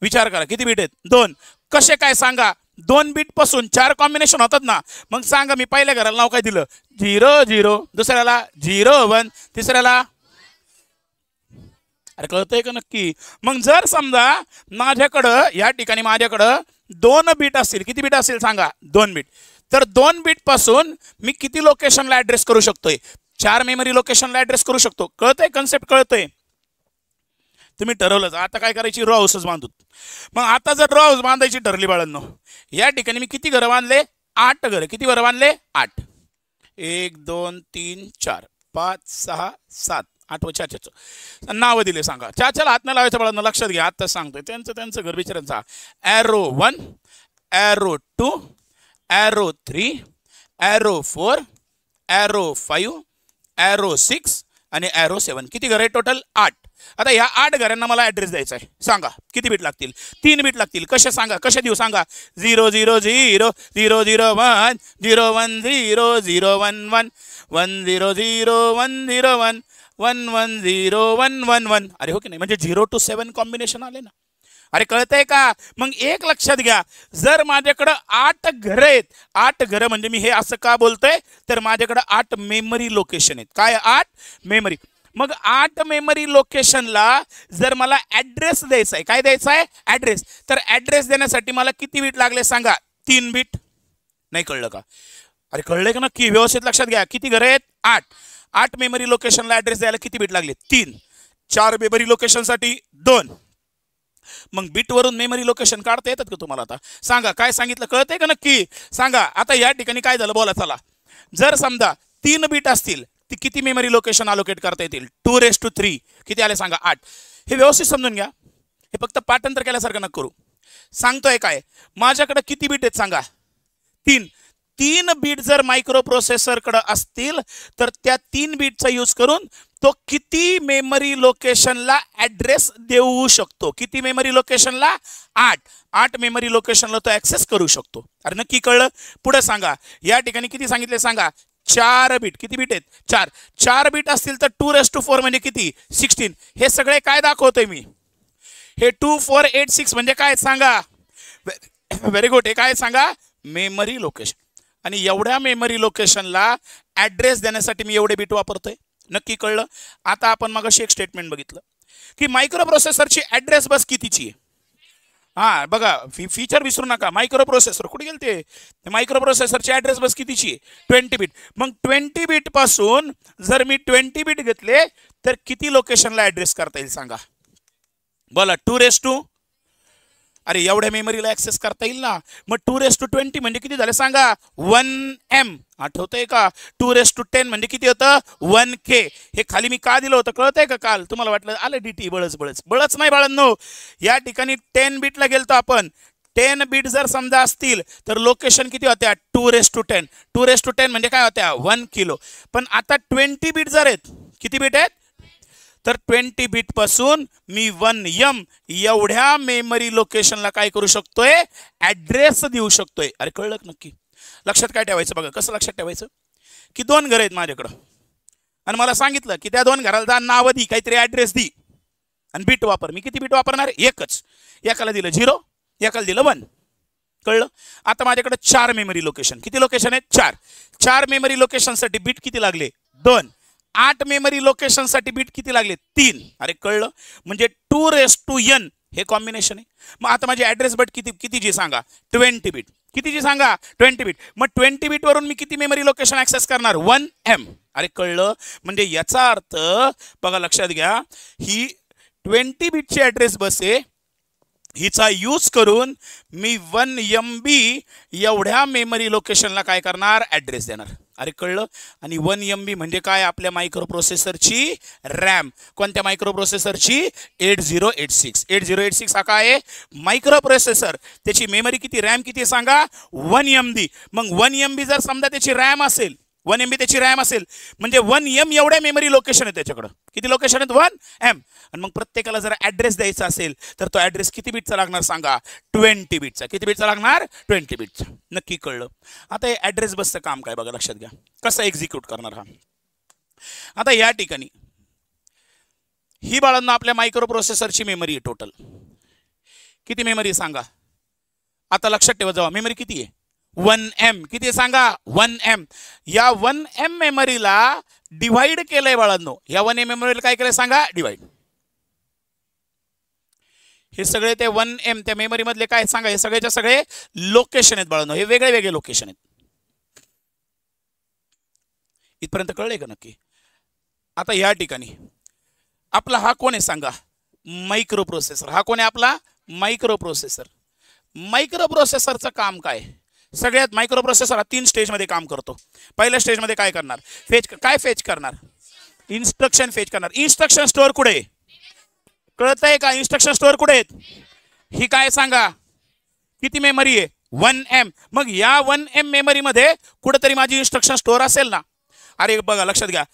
विचार करा किती बीट आहेत 2. कसे काय सांगा 2 बीट पासून 4 कॉम्बिनेशन होतात ना. मग सांगा मी पहिल्या घराला नाव काय दिलं 0 0, दुसऱ्याला 0 1, तिसऱ्याला. अरे कळतंय का नक्की. मग जर समजा माझ्याकडं या ठिकाणी माझ्याकडं 2 बीट असतील, किती बीट असतील सांगा 2 बीट. तर 2 बीट पासून मी किती लोकेशनला ऍड्रेस करू शकतोय 4 मेमरी लोकेशनला ऍड्रेस करू शकतो. कळतंय कन्सेप्ट कळतंय. तुम्ही ठरवलंच आता काय करायची रो हाऊसच बांधूत. मग आता जर रो हाऊस बांधायची ठरली बाळांनो या ठिकाणी मी किती घरं बांधले 8 घरं. किती घरं बांधले 8. 1 2 3 4 5 6 7 8 व 4 नावं दिले सांगा. 4 हात न लावायचं बाळांनो लक्षात घ्या. आत्ताच सांगतोय त्यांचं घर बिचारांचा. Arrow 1, arrow 2, arrow 3, arrow 4, arrow 5, arrow 6 आणि ॲरो 7. किती घर आहे टोटल 8. आता ह्या 8 घरांना मला ऍड्रेस द्यायचा आहे. सांगा किती बीट लागतील 3 बीट लागतील. कसे सांगा कसे देऊ सांगा 0 0 0 0 0 1 0 1 0 0 1 1 1 0 0 1 0 1 1 1 0 1 1 1. अरे हो की नाही म्हणजे 0 to 7 कॉम्बिनेशन आले ना. अरे कळतंय का. मग एक लक्षात घ्या जर माझ्याकडं 8 घरं आहेत 8 घरं म्हणजे मी हे असं का बोलतोय तर माझ्याकडं 8 मेमरी लोकेशन आहेत. काय 8 मेमरी. मग 8 मेमरी लोकेशनला जर मला ऍड्रेस द्यायचा आहे काय द्यायचा आहे ऍड्रेस. तर ऍड्रेस देण्यासाठी मला किती बीट लागले सांगा 3 बीट. नाही कळलं का. अरे कळलंय का नक्की व्यवस्थित लक्षात घ्या. किती घरं आहेत 8 मेमरी लोकेशनला ऍड्रेस द्यायला किती बीट लागले 3. 4 मेमरी लोकेशनसाठी 2. मग बीटवरून मेमरी लोकेशन काढता येतात का तुम्हाला. आता सांगा काय सांगितलं कळतंय का नक्की सांगा. आता या ठिकाणी काय झालं बोला चला. जर समजा 3 बीट असतील ती किती मेमरी लोकेशन अलोकेट करता येतील 2�3. किती आले सांगा 8. हे व्यवस्थित समजून घ्या. हे फक्त पाठांतर केल्यासारखं नका करू. सांगतोय काय माझ्याकडे किती बीट आहेत सांगा 3. 3 बीट जर मायक्रो प्रोसेसरकडे असतील तर त्या 3 बीटचा यूज करून तो किती मेमरी लोकेशनला ऍड्रेस देऊ शकतो. किती मेमरी लोकेशनला 8 मेमरी लोकेशनला तो ऍक्सेस करू शकतो. अरे नक्की कळलं. पुढे सांगा या ठिकाणी किती सांगितले सांगा 4 बीट. किती बीट आहेत 4 बीट असतील तर 2⁴ म्हणजे किती 16. हे सगळे काय दाखवतोय मी हे 2 4 8 6 म्हणजे काय सांगा. Very good. हे काय सांगा मेमरी लोकेशन. आणि एवढ्या मेमरी लोकेशनला ऍड्रेस देण्यासाठी मी एवढे बीट वापरतोय. नक्की कळलं. आता आपण मगाशी एक स्टेटमेंट बघितलं की मायक्रो प्रोसेसरची ऍड्रेस बस कितीची आहे. हा बघा फीचर विसरू नका. मायक्रो प्रोसेसर कुठे गेलते मायक्रो प्रोसेसरची ऍड्रेस बस कितीची आहे 20 बीट. मग 20 बीट पासून जर मी 20 बीट घेतले तर किती लोकेशनला ऍड्रेस करता येईल सांगा बोला 2⁻². अरे एवढ्या मेमरीला ऍक्सेस करता येईल ना. मग 2⁻20 म्हणजे किती झालं सांगा 1M. आठवतंय का 2⁻10 म्हणजे किती होतं 1K. हे खाली मी का दिलं होतं कळतंय का काल तुम्हाला वाटलं आलं DT बळच नाही बाळांनो. या ठिकाणी 10 बीटला गेलतो आपण. 10 बीट जर समजा असतील तर लोकेशन किती होत्या 2⁻10. 2⁻10 म्हणजे काय होत्या 1 किलो. पण आता 20 बीट जर आहेत किती बीट आहेत तर 20 बीट पासून मी 1M एवढ्या मेमरी लोकेशनला काय करू शकतोय ऍड्रेस देऊ शकतोय. अरे कळलं नक्की. लक्षात काय ठेवायचं बघा कसं लक्षात ठेवायचं की 2 घरं आहेत माझ्याकडं आणि मला सांगितलं की त्या 2 घराला जा नाव दी काहीतरी ऍड्रेस दी आणि बीट वापर. मी किती बीट वापरणार एकच. एकाला दिलं 0 एकाला दिलं 1. कळलं. आता माझ्याकडे 4 मेमरी लोकेशन. किती लोकेशन आहेत 4 मेमरी लोकेशनसाठी बीट किती लागले 2. 8 मेमरी लोकेशनसाठी बीट किती लागले 3. अरे कळलं. म्हणजे 2⁻n हे कॉम्बिनेशन आहे. मग आता माझी ऍड्रेस बट कितीची सांगा 20 बीट. कितीची सांगा 20 बीट. मग 20 बीट वरून मी किती मेमरी लोकेशन ऍक्सेस करणार 1M. अरे कळलं. म्हणजे याचा अर्थ बघा लक्षात घ्या ही 20 बीटची ऍड्रेस बस आहे. हिचा यूज करून मी 1MB एवढ्या मेमरी लोकेशनला काय करणार ऍड्रेस देणार. अरे कळलं. आणि 1MB म्हणजे काय आपल्या मायक्रो प्रोसेसरची रॅम. कोणत्या मायक्रो प्रोसेसरची 8086. 8086 हा काय आहे मायक्रो प्रोसेसर. त्याची मेमरी किती रॅम किती सांगा 1MB. मग 1MB जर समजा त्याची रॅम असेल 1MB त्याची रॅम असेल म्हणजे 1M एवढ्या मेमरी लोकेशन आहे त्याच्याकडं. किती लोकेशन आहेत 1M. आणि मग प्रत्येकाला जर ऍड्रेस द्यायचा असेल तर तो ऍड्रेस किती बीटचा लागणार सांगा 20 बीटचा. किती बीटचा लागणार 20 बीटचा. नक्की कळलं. आता हे ऍड्रेस बसचं काम काय बघा लक्षात घ्या कसं एक्झिक्यूट करणार हा. आता या ठिकाणी ही बाळांना आपल्या मायक्रो प्रोसेसरची मेमरी आहे टोटल. किती मेमरी सांगा आता लक्षात ठेवा जावा मेमरी किती आहे 1M किती सांगा 1M या 1M मेमरीला डिवाइड केलंय बाळांनो या 1M मेमरीला काय केलंय सांगा डिवाइड हे सगळे ते 1M त्या मेमरी मधले काय सांगा हे सगळेच्या सगळे लोकेशन आहेत बाळांनो हे वेगळे वेगळे लोकेशन आहेत इथपर्यंत कळलंय का नक्की आता या ठिकाणी आपला हा कोण आहे सांगा मायक्रो प्रोसेसर हा कोण आहे आपला मायक्रो प्रोसेसर मायक्रो प्रोसेसरचं काम काय सगळ्यात मायक्रो प्रोसेसर 3 स्टेज मध्ये काम करतो पहिल्या स्टेज मध्ये काय करणार फेच करणार इन्स्ट्रक्शन फेच करणार इन्स्ट्रक्शन स्टोअर कुठे कळतंय का इन्स्ट्रक्शन स्टोअर कुठे आहेत ही काय सांगा किती मेमरी आहे 1M मग या 1M मेमरी मध्ये कुठेतरी माझी इन्स्ट्रक्शन स्टोअर असेल ना अरे बघा लक्षात घ्या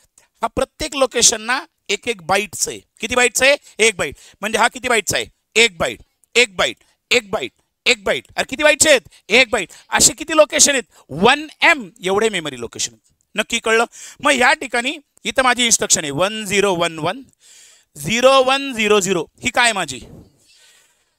हा प्रत्येक लोकेशन ना एक एक बाईटचं आहे किती बाईटचं आहे 1 बाईट म्हणजे हा किती बाईटचा आहे 1 बाईट 1 बाईट 1 बाईट 1 बाईट अरे किती बाईटचे आहेत 1 बाईट असे किती लोकेशन आहेत 1M एवढे मेमरी लोकेशन आहेत नक्की कळलं मग या ठिकाणी इथं माझी इन्स्ट्रक्शन आहे 1011 0100 ही काय माझी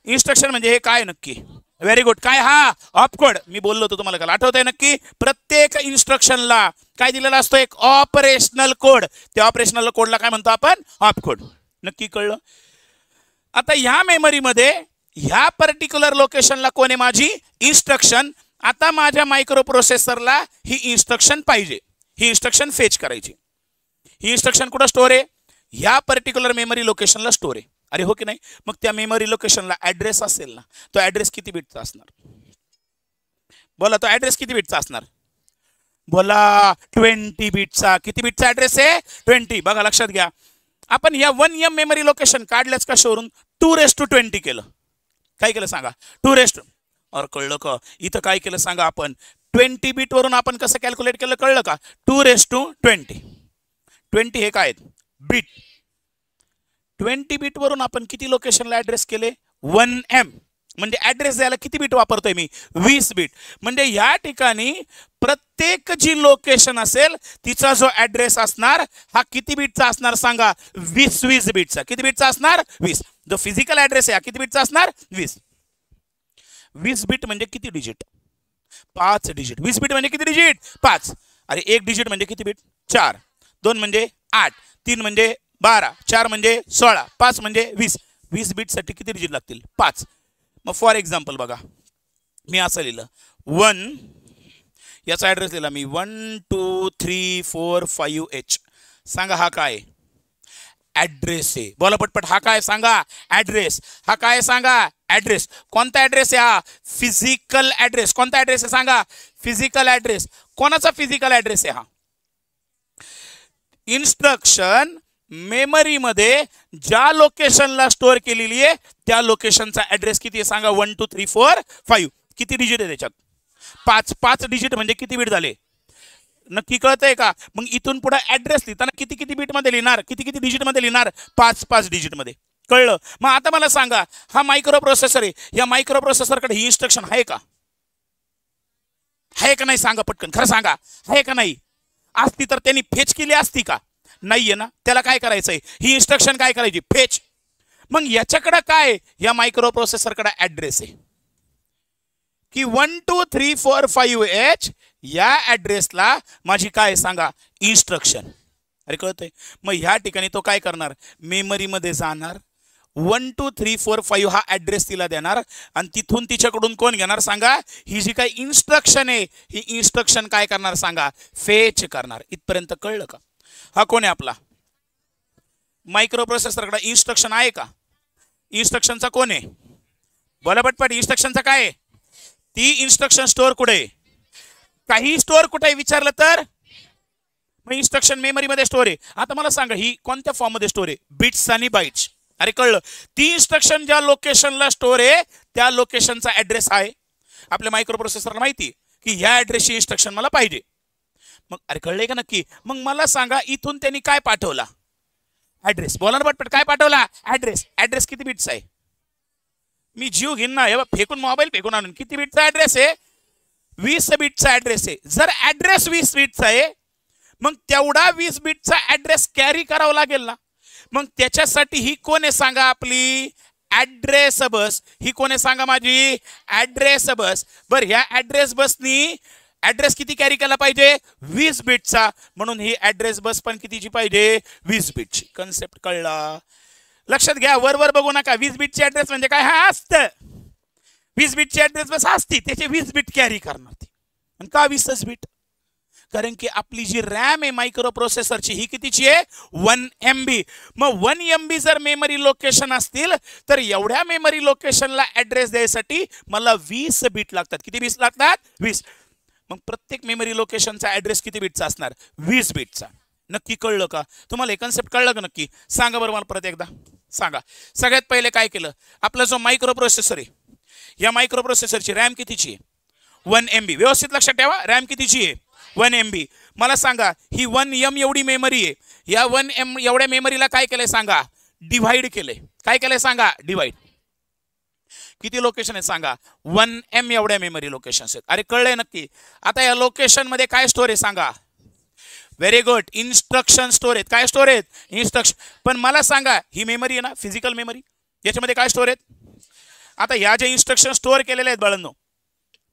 इन्स्ट्रक्शन म्हणजे हे काय नक्की व्हेरी गुड काय हा ऑपकोड मी बोललो होतो तुम्हाला काल आठवतंय नक्की प्रत्येक इन्स्ट्रक्शनला काय दिलेला असतो एक ऑपरेशनल कोड त्या ऑपरेशनल कोडला काय म्हणतो आपण ऑपकोड नक्की कळलं आता ह्या मेमरीमध्ये ह्या पर्टिक्युलर लोकेशनला कोण आहे माझी इन्स्ट्रक्शन आता माझ्या मायक्रो प्रोसेसरला ही इन्स्ट्रक्शन पाहिजे ही इन्स्ट्रक्शन फेच करायची ही इन्स्ट्रक्शन कुठं स्टोअर आहे ह्या पर्टिक्युलर मेमरी लोकेशनला स्टोअर आहे अरे हो की नाही मग त्या मेमरी लोकेशनला ऍड्रेस असेल ना तो ऍड्रेस किती बिटचा असणार बोला तो ऍड्रेस किती बिटचा असणार बोला 20 बिटचा किती बिटचा ऍड्रेस आहे 20 बघा लक्षात घ्या आपण या 1M मेमरी लोकेशन काढल्याच कशावरून 2⁻20 केलं काय केलं सांगा 2 और कळलं का इथं काय केलं सांगा आपण 20 बिट वरून आपण कसं कॅल्क्युलेट केलं कळलं का 2⁻20 हे काय बिट 20 बिट वरून आपण किती लोकेशनला ऍड्रेस केले 1M म्हणजे ऍड्रेस द्यायला किती बिट वापरतोय मी 20 बिट म्हणजे या ठिकाणी प्रत्येक जी लोकेशन असेल तिचा जो ऍड्रेस असणार हा किती बिटचा असणार सांगा 20 बिटचा किती बिटचा असणार 20 जो फिजिकल ऍड्रेस आहे किती बिटचा असणार 20 बिट म्हणजे किती डिजिट 5 डिजिट 20 बिट म्हणजे किती डिजिट 5 अरे 1 डिजिट म्हणजे किती बिट 4 2 म्हणजे 8 3 म्हणजे 12 4 म्हणजे 16 5 म्हणजे 20 बिट साठी किती डिजिट लागतील 5 मग फॉर एक्झाम्पल बघा मी असं लिहिलं 1 याचा ऍड्रेस लिहिला मी 12345H सांगा हा काय ऍड्रेस आहे बोला पटपट हा काय सांगा ऍड्रेस हा काय सांगा ऍड्रेस कोणता ऍड्रेस आहे हा फिजिकल ऍड्रेस कोणता ऍड्रेस आहे सांगा फिजिकल ऍड्रेस कोणाचा फिजिकल ऍड्रेस आहे हा इन्स्ट्रक्शन मेमरी मध्ये ज्या लोकेशनला स्टोअर केलेली आहे त्या लोकेशनचा ऍड्रेस किती आहे सांगा 1 2 3 4 5 किती डिजिट आहे त्याच्यात 5 डिजिट म्हणजे किती बिट झाले नक्की कळतंय का मग इथून पुढे ऍड्रेस लिहिताना किती किती बिट मध्ये लिहिणार किती किती डिजिट मध्ये लिहिणार 5 डिजिट मध्ये कळलं मग आता मला सांगा हा मायक्रो प्रोसेसर आहे या मायक्रो प्रोसेसरकडे ही इन्स्ट्रक्शन आहे का नाही सांगा पटकन खरं सांगा आहे का नाही असती तर त्यांनी फेच केली असती का नाहीये ना त्याला काय करायचंय ही इन्स्ट्रक्शन काय करायची फेच मग याच्याकडे काय या मायक्रो प्रोसेसरकडे ऍड्रेस आहे की 12345H या ऍड्रेसला माझी काय सांगा इन्स्ट्रक्शन अरे कळतंय मग ह्या ठिकाणी तो काय करणार मेमरी मध्ये जाणार 1 2 3 4 5 हा ऍड्रेस तिला देणार आणि तिथून तिच्याकडून कोण घेणार सांगा ही जी काही इन्स्ट्रक्शन आहे ही इन्स्ट्रक्शन काय करणार सांगा फेच करणार इथपर्यंत कळलं का हा कोण आहे आपला मायक्रो प्रोसेसरकडे इन्स्ट्रक्शन आहे का इन्स्ट्रक्शनचा कोण आहे बोला पटपट इन्स्ट्रक्शनचा काय आहे ती इन्स्ट्रक्शन स्टोअर कुठे आहे काही स्टोअर कुठे विचारलं तर मग इन्स्ट्रक्शन मेमरी मध्ये स्टोअर आहे आता मला सांगा ही कोणत्या फॉर्म मध्ये स्टोअर आहे बिट्स आणि बाइट्स अरे कळलं ती इन्स्ट्रक्शन ज्या लोकेशनला स्टोअर आहे त्या लोकेशनचा ऍड्रेस आहे आपल्या मायक्रो प्रोसेसरला माहिती की ह्या ऍड्रेसची इन्स्ट्रक्शन मला पाहिजे मग अरे कळलंय का नक्की मग मला सांगा इथून त्यांनी काय पाठवला ऍड्रेस बोला ना पटपट काय पाठवला ऍड्रेस किती बिट्स आहे मी जीव घेईन ना हे फेकून मोबाईल फेकून आणून किती बिटचा ऍड्रेस आहे 20 बिटचा ऍड्रेस आहे जर ऍड्रेस 20 बिटचा आहे मग तेवढा 20 बिटचा ऍड्रेस कॅरी करावा लागेल ना मग त्याच्यासाठी ही कोण आहे सांगा आपली ऍड्रेस बस ही कोणी सांगा माझी ऍड्रेस बस. बरं ह्या ऍड्रेस बसनी ऍड्रेस किती कॅरी केला पाहिजे 20 बिटचा, म्हणून ही ऍड्रेस बस पण कितीची पाहिजे 20 बिटची. कन्सेप्ट कळला. लक्षात घ्या, वर बघू नका. 20 बिटची ऍड्रेस म्हणजे काय हा असतं 20 बिटची ऍड्रेस बस असती, त्याचे 20 बिट कॅरी करणार ती. आणि का 20च बिट? कारण की आपली जी रॅम आहे मायक्रो प्रोसेसरची ही कितीची आहे 1 MB. मग 1 MB जर मेमरी लोकेशन असतील तर एवढ्या मेमरी लोकेशनला ऍड्रेस द्यायसाठी मला 20 बिट लागतात. किती बिट लागतात 20. मग प्रत्येक मेमरी लोकेशनचा ऍड्रेस किती बिटचा असणार 20 बिटचा. नक्की कळलं का तुम्हाला? हे कन्सेप्ट कळलं का नक्की? सांगा बरं मला परत एकदा सांगा. सगळ्यात पहिले काय केलं, आपला जो मायक्रो प्रोसेसर आहे या मायक्रो प्रोसेसरची रॅम कितीची आहे 1 MB. व्यवस्थित लक्षात ठेवा, रॅम कितीची आहे 1 MB. मला सांगा ही 1 M एवढी मेमरी आहे, या 1 M एवढ्या मेमरीला काय केलंय सांगा डिवाइड केलंय. काय केलंय सांगा डिवाइड. किती लोकेशन आहेत सांगा 1 M एवढ्या मेमरी लोकेशन आहेत. अरे कळलंय नक्की? आता या लोकेशन मध्ये काय स्टोर आहे सांगा? व्हेरी गुड, इन्स्ट्रक्शन स्टोर आहेत. काय स्टोर आहेत? इन्स्ट्रक्शन. पण मला सांगा ही मेमरी आहे ना फिजिकल मेमरी, याच्यामध्ये काय स्टोर आहेत? आता या ज्या इन्स्ट्रक्शन स्टोर केलेले आहेत बाळांनो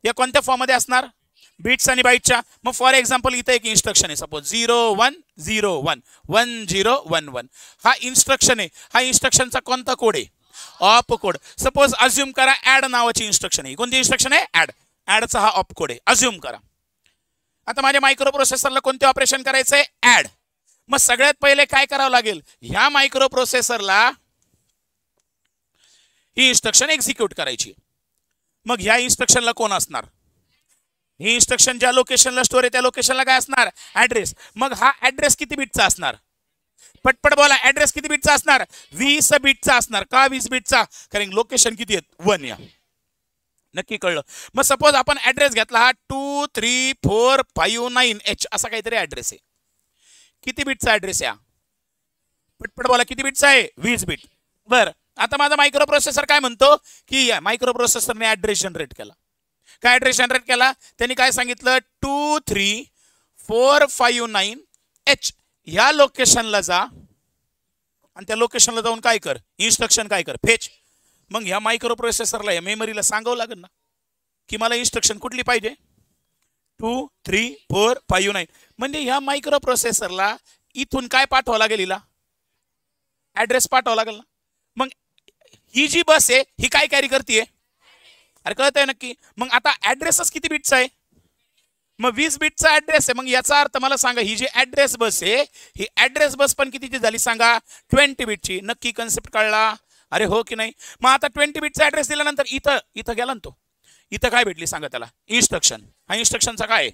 या कोणत्या फॉर्म मध्ये असणार बिट्स आणि बाईटच्या. मग फॉर एक्झाम्पल इथे एक इन्स्ट्रक्शन आहे सपोज 0101 1011. हा इन्स्ट्रक्शन आहे. हा इन्स्ट्रक्शनचा कोणता कोड आहे? Op code. सपोज अज्युम करा ऍड नावाची इन्स्ट्रक्शन आहे. कोणती इन्स्ट्रक्शन आहे? ऍड. ऍडचा हा ऑप कोड आहे. अज्युम करा. आता माझ्या मायक्रो प्रोसेसरला कोणते ऑपरेशन करायचं आहे? ऍड. मग सगळ्यात पहिले काय करावं लागेल? ह्या मायक्रो प्रोसेसरला ही इन्स्ट्रक्शन एक्झिक्यूट करायची. मग ह्या इन्स्ट्रक्शनला कोण असणार? ही इन्स्ट्रक्शन ज्या लोकेशनला स्टोर आहे त्या लोकेशनला काय असणार? ऍड्रेस. मग हा ऍड्रेस किती बिटचा असणार? पटपट बोला. ऍड्रेस किती बिटचा असणार? 20 बिटचा असणार. का 20 बिटचा? कारण लोकेशन किती आहेत 1 या. नक्की कळलं? मग सपोज आपण ऍड्रेस घेतला हा 23459H असा काहीतरी ऍड्रेस आहे. किती बिटचा ऍड्रेस आहे? पटपट बोला. किती बिटचा आहे? 20 बिट. बरं आता माझा मायक्रो प्रोसेसर काय म्हणतो की या मायक्रो प्रोसेसरने ऍड्रेस जनरेट केला. काय ऍड्रेस जनरेट केला? त्यांनी काय सांगितलं 23459H ह्या लोकेशनला जा आणि त्या लोकेशनला जाऊन काय कर? इन्स्ट्रक्शन काय कर? फेच. मग ह्या मायक्रो प्रोसेसरला या मेमरीला सांगावं लागेल ना की मला इन्स्ट्रक्शन कुठली पाहिजे 23459. म्हणजे ह्या मायक्रो प्रोसेसरला इथून काय पाठवावं लागेल? हिला ऍड्रेस पाठवावं लागेल ना. मग ही जी बस आहे ही काय कॅरी करते? अरे कळत आहे नक्की? मग आता ऍड्रेसच किती बिटचा आहे? मग 20 बिटचा ऍड्रेस आहे. मग याचा अर्थ मला सांगा ही जी ऍड्रेस बस आहे ही ऍड्रेस बस पण कितीची झाली सांगा 20 बिटची. नक्की कन्सेप्ट कळला? अरे हो की नाही? मग आता 20 बिटचा ऍड्रेस दिल्यानंतर इथं गेला ना तो. इथं काय भेटली सांगा त्याला? इन्स्ट्रक्शन. हा इन्स्ट्रक्शनचा काय आहे?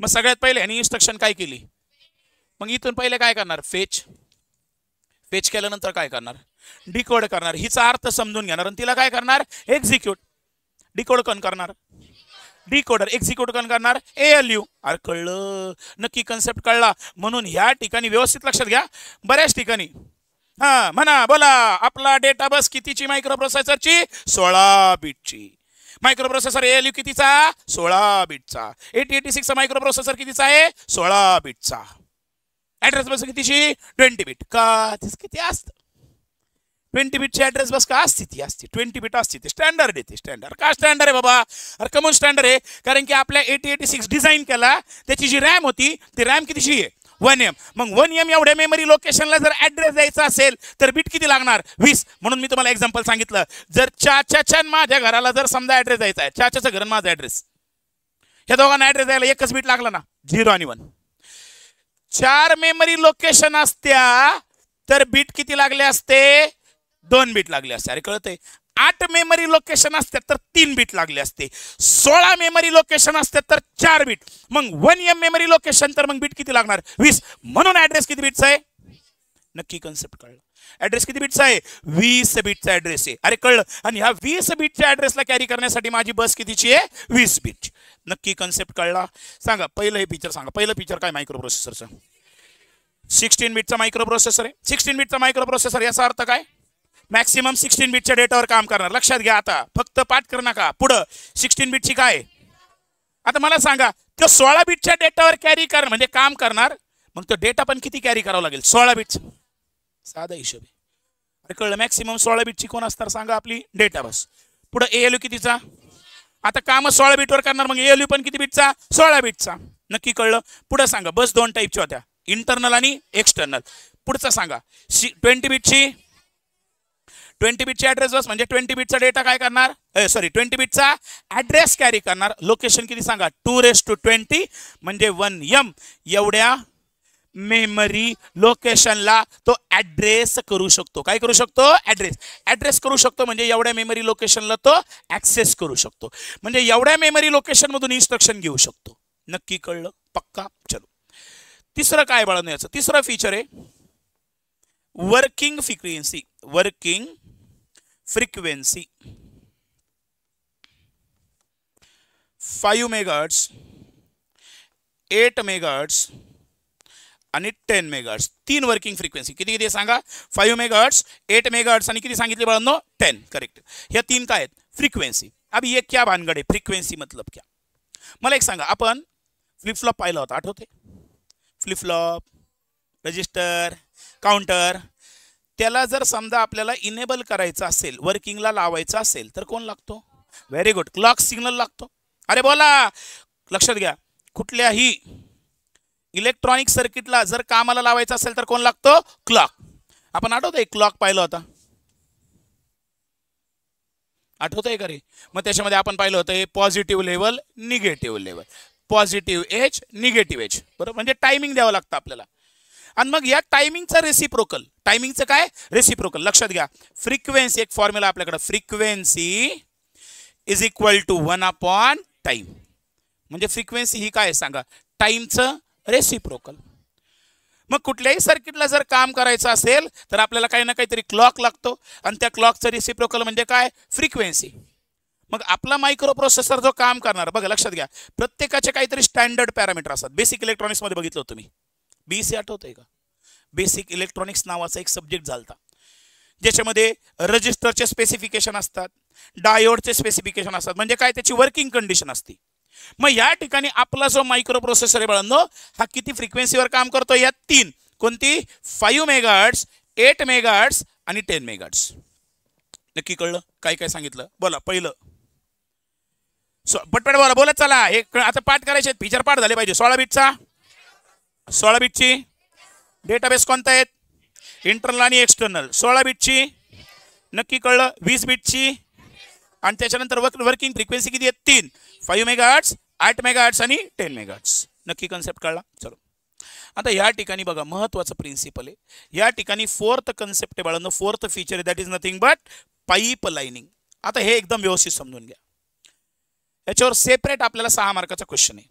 मग सगळ्यात पहिले आणि इन्स्ट्रक्शन काय केली? मग इथून पहिले काय करणार? फेच. फेच केल्यानंतर काय करणार? डिकोड करणार. हिचा अर्थ समजून घेणार आणि तिला काय करणार? एक्झिक्यूट. डिकोड कोण करणार? डिकोडर. एक्झिक्यूट कोण करणार? ALU. अरे कळलं नक्की? कन्सेप्ट कळला? म्हणून ह्या ठिकाणी व्यवस्थित लक्षात घ्या. बऱ्याच ठिकाणी हा म्हणा बोला आपला डेटा बस कितीची मायक्रो प्रोसेसरची 16 बिटची. मायक्रो प्रोसेसर ALU कितीचा? 16 बिटचा. 8086 मायक्रो प्रोसेसर कितीचा आहे? 16 बिटचा. ऍड्रेस बस कितीची? 20 बिट. का किती असतं 20 बिटची ऍड्रेस बस का असते? ती असते 20 बिट असते. ते स्टँडर्ड आहे. ते स्टँडर्ड का स्टँडर्ड आहे बाबा? अरे कमन स्टँडर्ड आहे. कारण की आपल्या 8086 डिझाईन केला त्याची जी रॅम होती ती रॅम कितीची आहे 1 M. मग 1 M एवढ्या मेमरी लोकेशनला जर ऍड्रेस द्यायचा असेल तर बिट किती लागणार? 20. म्हणून मी तुम्हाला एक्झाम्पल सांगितलं. जर चाचाच्या माझ्या घराला जर समजा ऍड्रेस द्यायचा आहे, चाचाचं घर माझा ऍड्रेस, ह्या दोघांना ऍड्रेस द्यायला एकच बिट लागला ना 0 आणि 1. 4 मेमरी लोकेशन असत्या तर बिट किती लागले असते? 2 बिट लागले असते. अरे कळतंय? 8 मेमरी लोकेशन असतात तर 3 बिट लागले असते. 16 मेमरी लोकेशन असतात तर 4 बिट. मग 1 M मेमरी लोकेशन तर मग बिट किती लागणार? 20. म्हणून ऍड्रेस किती बिटचा आहे? नक्की कन्सेप्ट कळलं? ऍड्रेस किती बिटचा आहे? 20 बिटचा ऍड्रेस आहे. अरे कळलं? आणि ह्या 20 बिटच्या ऍड्रेसला कॅरी करण्यासाठी माझी बस कितीची आहे? 20 बिट. नक्की कन्सेप्ट कळला? सांगा पहिलं हे फीचर सांगा. पहिलं फीचर काय मायक्रो प्रोसेसरचं? 16 बिटचा मायक्रो प्रोसेसर आहे. 16 बिटचा मायक्रो प्रोसेसर याचा अर्थ काय? मॅक्सिमम 16 बिटच्या डेटावर काम करणार. लक्षात घ्या. आता फक्त पाठ कर नका. पुढं 16 बिटची काय? आता मला सांगा तो 16 बिटच्या डेटावर कॅरी कर म्हणजे काम करणार. मग तो डेटा पण किती कॅरी करावा लागेल? 16 बिटचा. साधा हिशोब आहे. अरे कळलं, मॅक्सिमम 16 बिटची कोण असणार सांगा, आपली डेटा बस. पुढे ALU कितीचा, आता काम 16 बिटवर करणार, मग ALU पण किती बिटचा, 16 बिटचा. नक्की कळलं. पुढे सांगा, बस 2 टाईपच्या होत्या, इंटरनल आणि एक्सटर्नल. पुढचा सांगा 20 बिटची, 20 बिटची ऍड्रेस बस म्हणजे 20 बिटचा डेटा काय करणार, 20 बिटचा ऍड्रेस कॅरी करणार. लोकेशन किती सांगा, 2⁻20 म्हणजे 1M एवढ्या मेमरी लोकेशनला तो ऍड्रेस करू शकतो. काय करू शकतो, ऍड्रेस करू शकतो. म्हणजे एवढ्या मेमरी लोकेशनला तो ऍक्सेस करू शकतो. म्हणजे एवढ्या मेमरी लोकेशन मधून इन्स्ट्रक्शन घेऊ शकतो. नक्की कळलं, पक्का. चलो तिसरं काय बाळांनो, याचं तिसरं फीचर आहे working frequency. Working frequency 5 megahertz, 8 megahertz आणि 10 मेगाहर्ट्ज. 3 working frequency. किती किती सांगा, 5 मेगाहर्ट्ज, 8 मेगाहर्ट्ज आणि किती सांगितले बाळांनो, 10. करेक्ट. ह्या 3 काय आहेत, फ्रिक्वेन्सी. अभी ये क्या भानगड आहे, फ्रिक्वेन्सी मतलब क्या. मला एक सांगा, आपण फ्लिप फ्लॉप पाहिला होता, आठवते, फ्लिप फ्लॉप, रजिस्टर, काउंटर. त्याला जर समजा आपल्याला इनेबल करायचं असेल, वर्किंगला लावायचं असेल तर कोण लागतो, व्हेरी गुड, क्लॉक सिग्नल लागतो. अरे बोला, लक्षात घ्या, कुठल्याही इलेक्ट्रॉनिक सर्किटला जर कामाला लावायचं असेल तर कोण लागतो, क्लॉक. आपण आठवतंय क्लॉक पाहिलं होता, आठवतंय का रे. मग त्याच्यामध्ये आपण पाहिलं होतं positive level, negative level, positive edge, negative edge, बरोबर. म्हणजे टायमिंग द्यावं लागतं आपल्याला. आणि मग या टायमिंगचं रेसिप्रोकल, टायमिंगचं काय, रेसिप्रोकल. लक्षात घ्या, फ्रिक्वेन्सी एक फॉर्म्युला आपल्याकडे, फ्रिक्वेन्सी इज इक्वल टू 1/टाइम. म्हणजे फ्रिक्वेन्सी ही काय सांगा, टाइमचं रेसिप्रोकल. मग कुठल्याही सर्किटला जर काम करायचं असेल तर आपल्याला काही ना काहीतरी क्लॉक लागतो आणि त्या क्लॉकचं रेसिप्रोकल म्हणजे काय, फ्रिक्वेन्सी. मग आपला मायक्रो प्रोसेसर जो काम करणार, बघा लक्षात घ्या, प्रत्येकाचे काहीतरी स्टँडर्ड पॅरामीटर असतात. बेसिक इलेक्ट्रॉनिक्स मध्ये बघितलं होतं मी, BC आठवतंय का, बेसिक इलेक्ट्रॉनिक्स नावाचा एक सब्जेक्ट झालता, ज्याच्यामध्ये रजिस्टरचे स्पेसिफिकेशन असतात, डायोडचे स्पेसिफिकेशन असतात, म्हणजे काय त्याची वर्किंग कंडिशन असते. मग या ठिकाणी आपला जो मायक्रो प्रोसेसर आहे बाळांनो, हा किती फ्रिक्वेन्सीवर काम करतो, या 3. कोणती, 5 मेगाहर्ट्ज, 8 मेगाहर्ट्ज आणि 10 मेगाहर्ट्ज. नक्की कळलं, काय काय सांगितलं, बोला. पहिलं पटपट बोला, बोलत चला, हे आता पाठ करायचे, फीचर पाठ झाले पाहिजे. 16 बिटचा, 16 बिटची डेटाबेस कोणता आहेत, इंटरनल आणि एक्सटर्नल. 16 बिटची, नक्की कळलं. 20 बिटची आणि त्याच्यानंतर वर्किंग फ्रिक्वेन्सी किती आहेत, 3. 5 मेगाहर्ट्ज, 8 मेगाहर्ट्ज आणि 10 मेगाहर्ट्ज. नक्की कन्सेप्ट कळला. चलो आता या ठिकाणी बघा, महत्वाचं प्रिन्सिपल आहे. या ठिकाणी 4th कन्सेप्ट आहे बाळांनो, 4th फीचर आहे, that is nothing but pipe lining. आता हे एकदम व्यवस्थित समजून घ्या. याच्यावर सेपरेट आपल्याला 6 मार्काचा क्वेश्चन आहे,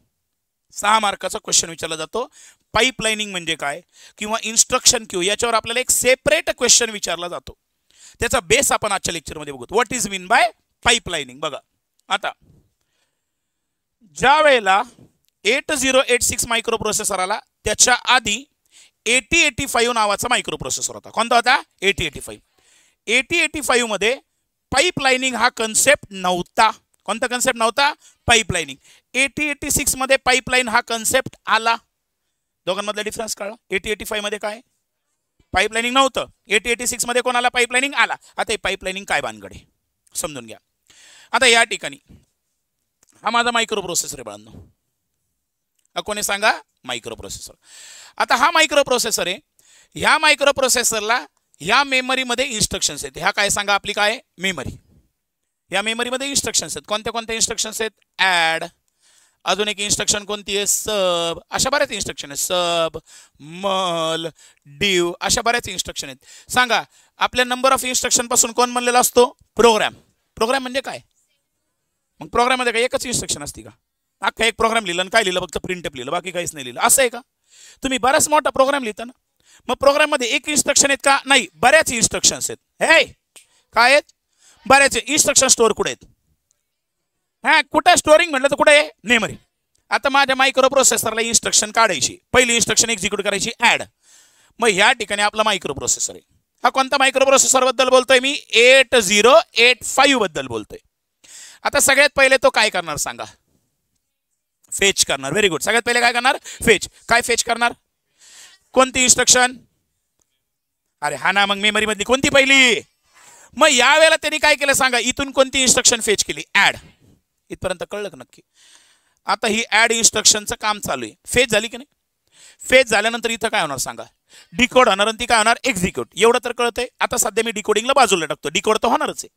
6 मार्काचा क्वेश्चन विचारला जातो. पाईप लाईनिंग म्हणजे काय किंवा इन्स्ट्रक्शन क्यू, याच्यावर आपल्याला एक सेपरेट क्वेश्चन विचारला जातो. त्याचा बेस आपण आजच्या लेक्चरमध्ये बघू. What is mean by pipe lining. बघा आता, ज्या वेळेला 8086 मायक्रो प्रोसेसर आला, त्याच्या आधी 8085 नावाचा मायक्रो प्रोसेसर होता. कोणता होता, 8085. 8085 मध्ये पाईप लाईनिंग हा कन्सेप्ट नव्हता. कोणता कन्सेप्ट नव्हता, पाईप लाईनिंग. 8086 मध्ये पाईपलाईन हा कन्सेप्ट आला. दोघांमधला डिफरन्स कळला. 8085 मध्ये काय पाईप लाईनिंग नव्हतं, 8086 मध्ये कोणाला पाईप लाईनिंग आला. आता हे पाईप लाईनिंग काय भानगडे समजून घ्या. आता या ठिकाणी हा माझा मायक्रो प्रोसेसर आहे बाळांनो, हा कोणी सांगा, मायक्रो प्रोसेसर. आता हा मायक्रो प्रोसेसर आहे, ह्या मायक्रो प्रोसेसरला ह्या मेमरीमध्ये इन्स्ट्रक्शन्स आहेत. ह्या काय सांगा, आपली काय मेमरी. या मेमरीमध्ये इन्स्ट्रक्शन्स आहेत. कोणत्या कोणत्या इन्स्ट्रक्शन्स आहेत, ॲड, अजून एक इन्स्ट्रक्शन कोणती आहे, सब. अशा बऱ्याच इन्स्ट्रक्शन आहेत, सब, मल, डिव, अशा बऱ्याच इन्स्ट्रक्शन आहेत. सांगा, आपल्या नंबर ऑफ इन्स्ट्रक्शन पासून कोण बनलेला असतो, प्रोग्राम. प्रोग्राम म्हणजे काय, मग प्रोग्राम मध्ये काय एकच इन्स्ट्रक्शन असते का, अख्खा एक प्रोग्राम लिहिलं आणि काय लिहिलं, फक्त प्रिंटअप लिहिलं, बाकी काहीच नाही लिहिलं, असं आहे का. तुम्ही बराच मोठा प्रोग्राम लिहिता ना, मग प्रोग्राम मध्ये एक इन्स्ट्रक्शन आहेत का, नाही, बऱ्याच इन्स्ट्रक्शन्स आहेत. हे काय आहेत, बऱ्याच इन्स्ट्रक्शन स्टोअर कुठे आहेत, हा कुठे स्टोरिंग म्हटलं तर कुठे आहे, मेमरी. आता माझ्या मायक्रो प्रोसेसरला इन्स्ट्रक्शन काढायची, पहिली इन्स्ट्रक्शन एक्झिक्यूट करायची, ॲड. मग ह्या ठिकाणी आपला मायक्रो प्रोसेसर आहे. हा कोणता मायक्रो प्रोसेसर बद्दल बोलतोय मी, 8085 बद्दल बोलतोय. आता सगळ्यात पहिले तो काय करणार सांगा, फेच करणार. Very good. सगळ्यात पहिले काय करणार, फेच. काय फेच करणार, कोणती इन्स्ट्रक्शन, अरे हा ना, मग मेमरी मधली कोणती पहिली? मग यावेळेला त्यांनी काय केलं सांगा, इथून कोणती इन्स्ट्रक्शन फेच केली? ऍड. इथपर्यंत कळलं का नक्की? आता ही ऍड इन्स्ट्रक्शनचं काम चालू आहे, फेच झाली की नाही? फेच झाल्यानंतर इथं काय होणार सांगा? डिकोड होणार आणि ती काय होणार? एक्झिक्यूट. एवढं तर कळतंय. आता सध्या मी डिकोडिंगला बाजूला टाकतो, डिकोड तर होणारच आहे.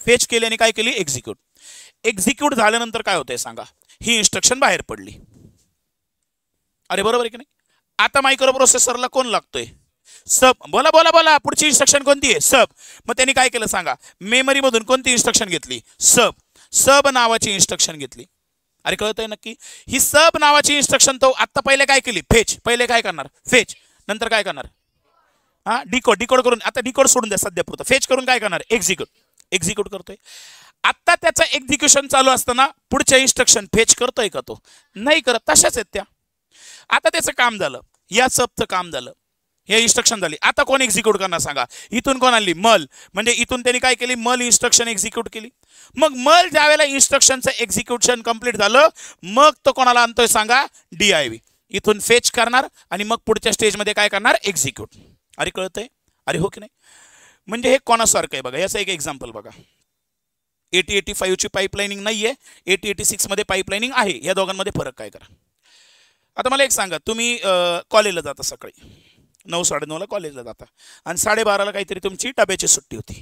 फेच केल्याने काय केली? एक्झिक्यूट. एक्झिक्यूट झाल्यानंतर काय होतंय सांगा? ही इन्स्ट्रक्शन बाहेर पडली. अरे बरोबर आहे की नाही? आता मायक्रो प्रोसेसरला कोण लागतोय? सब. बोला बोला बोला, पुढची इन्स्ट्रक्शन कोणती आहे? सब. मग त्यांनी काय केलं सांगा? मेमरी मधून कोणती इन्स्ट्रक्शन घेतली? सब. सब नावाची इन्स्ट्रक्शन घेतली. अरे कळतंय नक्की? ही सब नावाची इन्स्ट्रक्शन तो आता पहिले काय केली? फेच. पहिले काय करणार? फेच. नंतर काय करणार? हा, डिकोड. डिकोड करून, आता डिकोड सोडून द्या सध्या पुरतं. फेच करून काय करणार? एक्झिक्यूट. एक्झिक्यूट करतोय. आता त्याचं एक्झिक्युशन चालू असताना पुढच्या इन्स्ट्रक्शन फेच करतोय का तो? नाही करत. तशाच आहेत त्या. आता त्याचं काम झालं, या सबचं काम झालं, हे इन्स्ट्रक्शन झाली. आता कोण एक्झिक्यूट करणार सांगा? इथून कोण आली? मल. म्हणजे इथून त्यांनी काय केली? मल इन्स्ट्रक्शन एक्झिक्यूट केली. मग मल ज्या वेळेला इन्स्ट्रक्शनचं एक्झिक्युशन कंप्लीट झालं, मग तो कोणाला आणतोय सांगा? DIV. इथून फेच करणार आणि मग पुढच्या स्टेजमध्ये काय करणार? एक्झिक्यूट. अरे कळतंय? अरे हो की नाही? म्हणजे हे कोणासारखं आहे बघा. याचं एक एक्झाम्पल बघा. 8085 ची पाईपलाईनिंग नाहीये, 8086 मध्ये पाईपलाईनिंग आहे. या दोघांमध्ये फरक काय करा? आता मला एक सांगा, तुम्ही कॉलेजला जाता, सकाळी 9-9:30ला कॉलेजला जाता आणि 12:30ला काहीतरी तुमची डब्याची सुट्टी होती.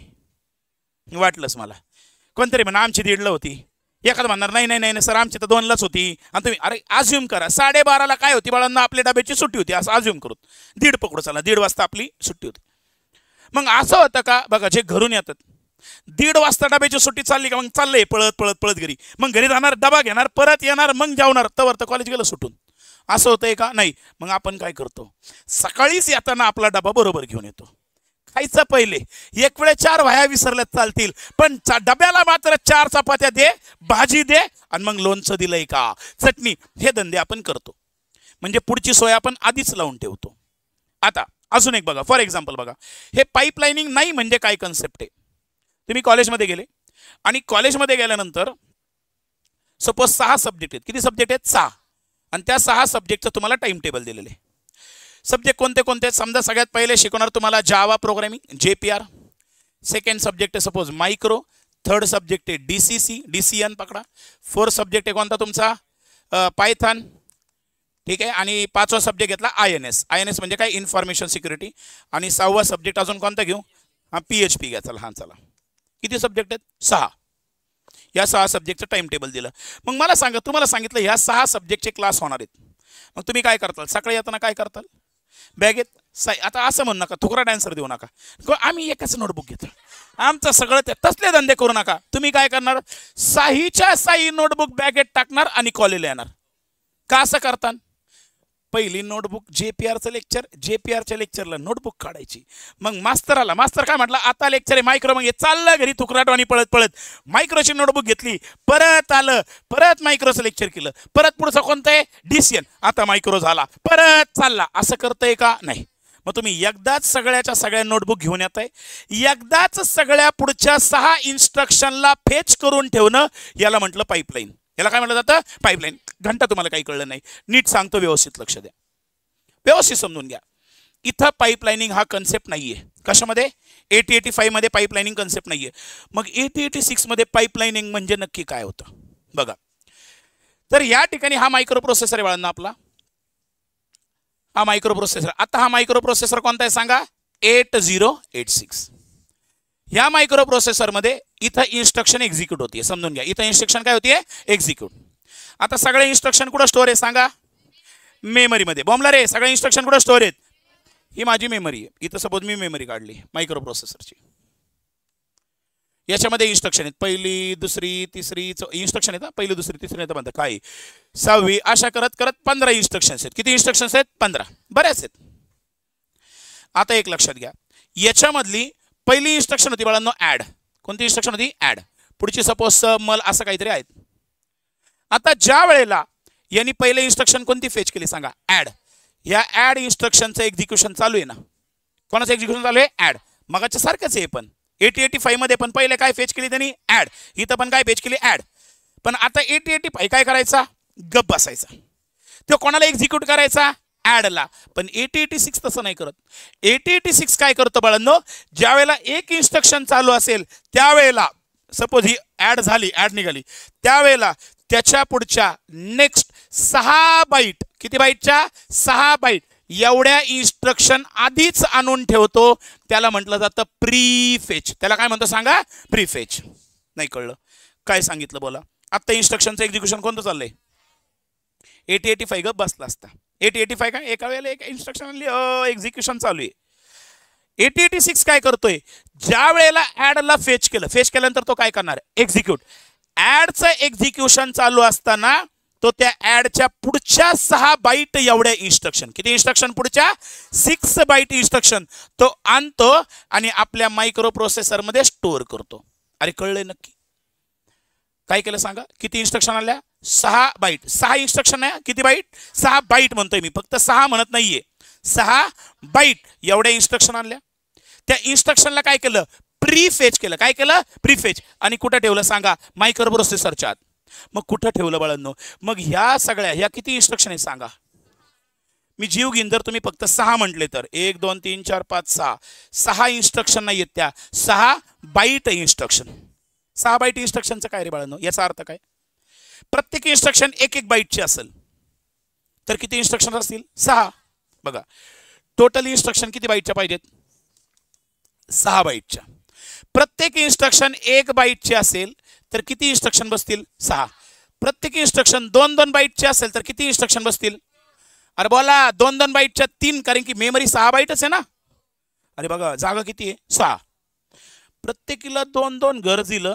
वाटलंच मला. कोणतरी म्हणा आमची 1:30ला होती. एखादं म्हणणार नाही नाही नाही सर आमची तर 2लाच होती. आणि तुम्ही अरे अज्युम करा 12:30ला काय होती बाळांना? आपल्या डब्याची सुट्टी होती असं अज्युम करू. 1:30 पकडू चला, 1:30 वाजता आपली सुट्टी होती. मग असं होतं का बघा, जे घरून येतात 1:30 वाजता डब्याची सुट्टी चालली का मग चाललंय पळत पळत पळत घरी. मग घरी जाणार, डबा घेणार, परत येणार, मग जेवणार, तवर तर कॉलेज गेलं सुटून. असं होतंय का? नाही. मग आपण काय करतो? सकाळीच येताना आपला डबा बरोबर घेऊन येतो. खायचं पहिले एक वेळे 4 वह्या विसरल्यात चालतील, पण डब्याला मात्र 4 चपात्या दे, भाजी दे आणि मग लोणचं दिलंय का, चटणी, हे धंदे आपण करतो. म्हणजे पुढची सोय आपण आधीच लावून ठेवतो. आता अजून एक बघा, फॉर एक्झाम्पल बघा, हे पाईपलाईनिंग नाही म्हणजे काय कन्सेप्ट आहे? तुम्ही कॉलेजमध्ये गेले आणि कॉलेजमध्ये गेल्यानंतर सपोज 6 सब्जेक्ट आहेत. किती सब्जेक्ट आहेत? 6. आणि त्या 6 सब्जेक्टचं तुम्हाला टाइम टेबल दिलेले. सब्जेक्ट कोणते कोणते? समजा सगळ्यात पहिले शिकवणार तुम्हाला Java programming, JPR. Second subject आहे सपोज मायक्रो. थर्ड सब्जेक्ट आहे DCC, DCN पकडा. 4th सब्जेक्ट आहे कोणता तुमचा? पायथन. ठीक आहे. आणि 5वा सब्जेक्ट घेतला INS. INS म्हणजे काय? Information security. आणि 6वा सब्जेक्ट अजून कोणता घेऊ? PHP घ्या. चला, चला. किती सब्जेक्ट आहेत? 6. या 6 सब्जेक्टचं टाइम टेबल दिलं. मग मला सांगा, तुम्हाला सांगितलं ह्या 6 सब्जेक्टचे क्लास होणार आहेत. मग तुम्ही काय करताल? सकाळी येताना काय करताल? बॅगेत आता असं म्हणू नका, थोकरा डान्सर देऊ नका. आम्ही एकच नोटबुक घेतो, आमचं सगळं ते तसले धंदे करू नका. तुम्ही काय करणार? 6च्या 6 नोटबुक बॅगेत टाकणार आणि कॉलेजला येणार. का असं करता? पहिली नोटबुक JPRचं लेक्चर, JPRच्या लेक्चरला नोटबुक काढायची. मग मास्तराला, मास्तर काय म्हटलं? आता लेक्चर आहे मायक्रो. मग चाललं घरी तुकराटवाणी पळत पळत मायक्रोची नोटबुक घेतली, परत आलं, परत मायक्रोचं लेक्चर केलं, परत पुढचं कोणतं आहे? DCN. आता मायक्रो झाला, परत चालला. असं करतंय का? नाही. मग तुम्ही एकदाच सगळ्याच्या सगळ्या नोटबुक घेऊन येताय, एकदाच सगळ्या पुढच्या 6 इन्स्ट्रक्शनला फेच करून ठेवणं, याला म्हटलं पाईपलाईन. याला काय म्हटलं जातं? पाईपलाईन. घंटा तुम्हाला काही कळलं नाही, नीट सांगतो, व्यवस्थित लक्ष द्या, व्यवस्थित समजून घ्या. इथं पाईपलाईनिंग हा कन्सेप्ट नाहीये. कशामध्ये? 8085 मध्ये पाईपलाईनिंग कन्सेप्ट नाहीये. मग 8086 मध्ये पाईपलाईनिंग म्हणजे नक्की काय होतं बघा. तर या ठिकाणी हा मायक्रो प्रोसेसर आहे बाळांना आपला. हा मायक्रो प्रोसेसर. आता हा मायक्रो प्रोसेसर कोणता आहे सांगा? 8086. या मायक्रो प्रोसेसर मध्ये इथं इन्स्ट्रक्शन एक्झिक्यूट होतीये. समजून घ्या, इथं इन्स्ट्रक्शन काय होतीये? एक्झिक्यूट. आता सगळे इन्स्ट्रक्शन कुठं स्टोअर आहे सांगा? मेमरीमध्ये. बॉम्बला रे, सगळे इन्स्ट्रक्शन कुठं स्टोअर आहेत? ही माझी मेमरी आहे. इथं सपोज मी मेमरी काढली मायक्रो प्रोसेसरची. याच्यामध्ये इन्स्ट्रक्शन आहेत, पहिली, दुसरी, तिसरी इन्स्ट्रक्शन आहेत. पहिली, दुसरी, तिसरी येतं म्हणतात काय 6वी, अशा करत करत 15 इन्स्ट्रक्शन्स आहेत. किती इन्स्ट्रक्शन्स आहेत? 15. बऱ्याच आहेत. आता एक लक्षात घ्या, याच्यामधली पहिली इन्स्ट्रक्शन होती बाळांनो ऍड. कोणती इन्स्ट्रक्शन होती? ऍड. पुढची सपोज मल असं काहीतरी आहेत. आता ज्या वेळेला यांनी पहिले इन्स्ट्रक्शन कोणती फेच केली सांगा? ऍड. या ऍड इन्स्ट्रक्शनचं एक्झिक्युशन चालू आहे ना? कोणाचं एक्झिक्युशन चालू आहे? ऍड. मगाच्या सारखंच आहे, पण 8085 मध्ये पण पहिले काय फेच केली त्यांनी? ऍड. इथं पण काय फेच केली? ऍड. पण आता 8085 काय करायचा? गप बसायचा. तो कोणाला एक्झिक्यूट करायचा? ऍडला. पण 8086 तसं नाही करत. 8086 काय करतो बाळांनो, ज्या वेळेला एक इन्स्ट्रक्शन चालू असेल त्यावेळेला, सपोज ही ऍड झाली, ऍड निघाली, त्यावेळेला त्याच्या पुढच्या नेक्स्ट 6 बाईट, किती बाईटच्या 6 बाईट एवढ्या इन्स्ट्रक्शन आधीच आणून ठेवतो. त्याला म्हटलं जातं प्रीफेच. त्याला काय म्हणतो सांगा? प्रीफेच. नाही कळलं काय सांगितलं बोला. आता इन्स्ट्रक्शनचं एक्झिक्युशन कोणतं चाललंय? 8085 ग बसला असता. 8085 काय एका वेळेला एक इन्स्ट्रक्शन एक्झिक्युशन चालू आहे. 8086 काय करतोय, ज्या वेळेला ऍडला फेच केल्यानंतर तो काय करणार? एक्झिक्यूट. ऍडचं एक्झिक्युशन चालू असताना तो त्या ऍडच्या पुढच्या 6 बाईट एवढ्या इन्स्ट्रक्शन, किती इन्स्ट्रक्शन? पुढच्या 6 बाईट इन्स्ट्रक्शन तो आणतो आणि आपल्या मायक्रो प्रोसेसर मध्ये स्टोअर करतो. अरे कळलंय नक्की काय केलं सांगा? किती इन्स्ट्रक्शन आल्या? 6 बाईट. 6 इन्स्ट्रक्शन आहे. किती बाईट? 6 बाईट म्हणतोय मी, फक्त 6 म्हणत नाहीये. 6 बाईट एवढ्या इन्स्ट्रक्शन आणल्या. त्या इन्स्ट्रक्शनला काय केलं? प्रीफेच केलं. काय केलं? प्रीफेच. आणि कुठं ठेवलं सांगा? मायक्रो प्रोसेसरच्या आत. मग कुठं ठेवलं बाळांनो? मग ह्या सगळ्या ह्या किती इन्स्ट्रक्शन आहे सांगा? मी जीव घेईन जर तुम्ही फक्त 6 म्हटले तर. 1 2 3 4 5 6. 6 इन्स्ट्रक्शन नाही आहेत त्या. 6 बाईट इन्स्ट्रक्शन. 6 बाईट इन्स्ट्रक्शनचं काय रे बाळांनो? याचा अर्थ काय? प्रत्येक इन्स्ट्रक्शन एक बाईटची असेल तर किती इन्स्ट्रक्शन असतील? 6. बघा टोटल इन्स्ट्रक्शन किती बाईटच्या पाहिजेत? 6 बाईटच्या. प्रत्येक इन्स्ट्रक्शन 1 बाईटची असेल तर किती इन्स्ट्रक्शन बसतील? 6. प्रत्येक इन्स्ट्रक्शन 2 बाईटची असेल तर किती इन्स्ट्रक्शन बसतील? अरे बोला 2 बाईटच्या 3, कारण की मेमरी 6 बाईटच आहे ना. अरे बघा जागा किती आहे? 6. प्रत्येकीला 2 गरजीला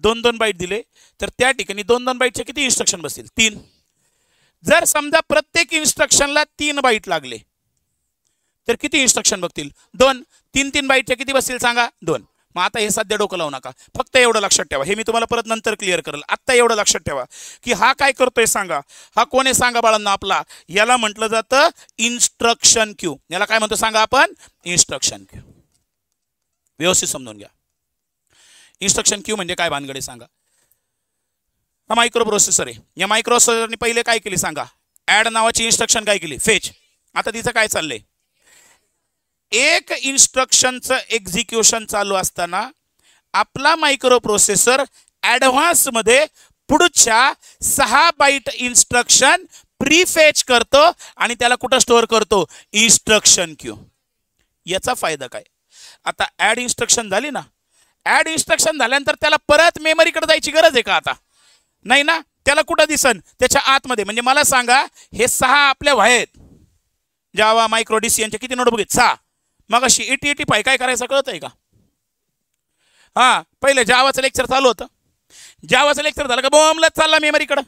2 बाईट दिले तर त्या ठिकाणी 2 बाईटचे किती इन्स्ट्रक्शन बसतील? 3. जर समजा प्रत्येक इन्स्ट्रक्शनला 3 बाईट लागले तर किती इन्स्ट्रक्शन बघतील? 2. 3 बाईटचे किती बसतील सांगा? 2. मग आता हे सध्या डोकं लावू नका, फक्त एवढं लक्षात ठेवा. हे मी तुम्हाला परत नंतर क्लिअर करेल. आता एवढं लक्षात ठेवा की हा काय करतोय सांगा? हा कोण आहे सांगा बाळांना? आपला. याला म्हटलं जातं इन्स्ट्रक्शन क्यू. याला काय म्हणतो सांगा आपण? Instruction Q. व्यवस्थित समजून घ्या. इन्स्ट्रक्शन क्यू म्हणजे काय भानगडे सांगा? हा मायक्रो प्रोसेसर आहे. या मायक्रो प्रोसेसरने पहिले काय केली सांगा? ऍड नावाची इन्स्ट्रक्शन काय केली? फेच. आता तिचं काय चाललंय? एक इन्स्ट्रक्शनचं एक्झिक्युशन चालू असताना आपला मायक्रो प्रोसेसर ऍडव्हान्स मध्ये पुढच्या 6 बाईट इन्स्ट्रक्शन प्रीफेच करतो आणि त्याला कुठं स्टोअर करतो? Instruction Q. याचा फायदा काय? आता ऍड इन्स्ट्रक्शन झाली ना, ऍड इन्स्ट्रक्शन झाल्यानंतर त्याला परत मेमरीकडे जायची गरज आहे का? आता नाही ना. त्याला कुठं दिसन? त्याच्या आतमध्ये. म्हणजे मला सांगा हे 6 आपल्या आहेत. जावा मायक्रो डीसी यांचे किती नोटबुक आहेत? 6. मग अशी 8085 काय करायचं कळत आहे का? हा पहिले जावाचं लेक्चर चालू होतं. जावाचं लेक्चर झालं का बॉम्बलाच चालला मेमरीकडं.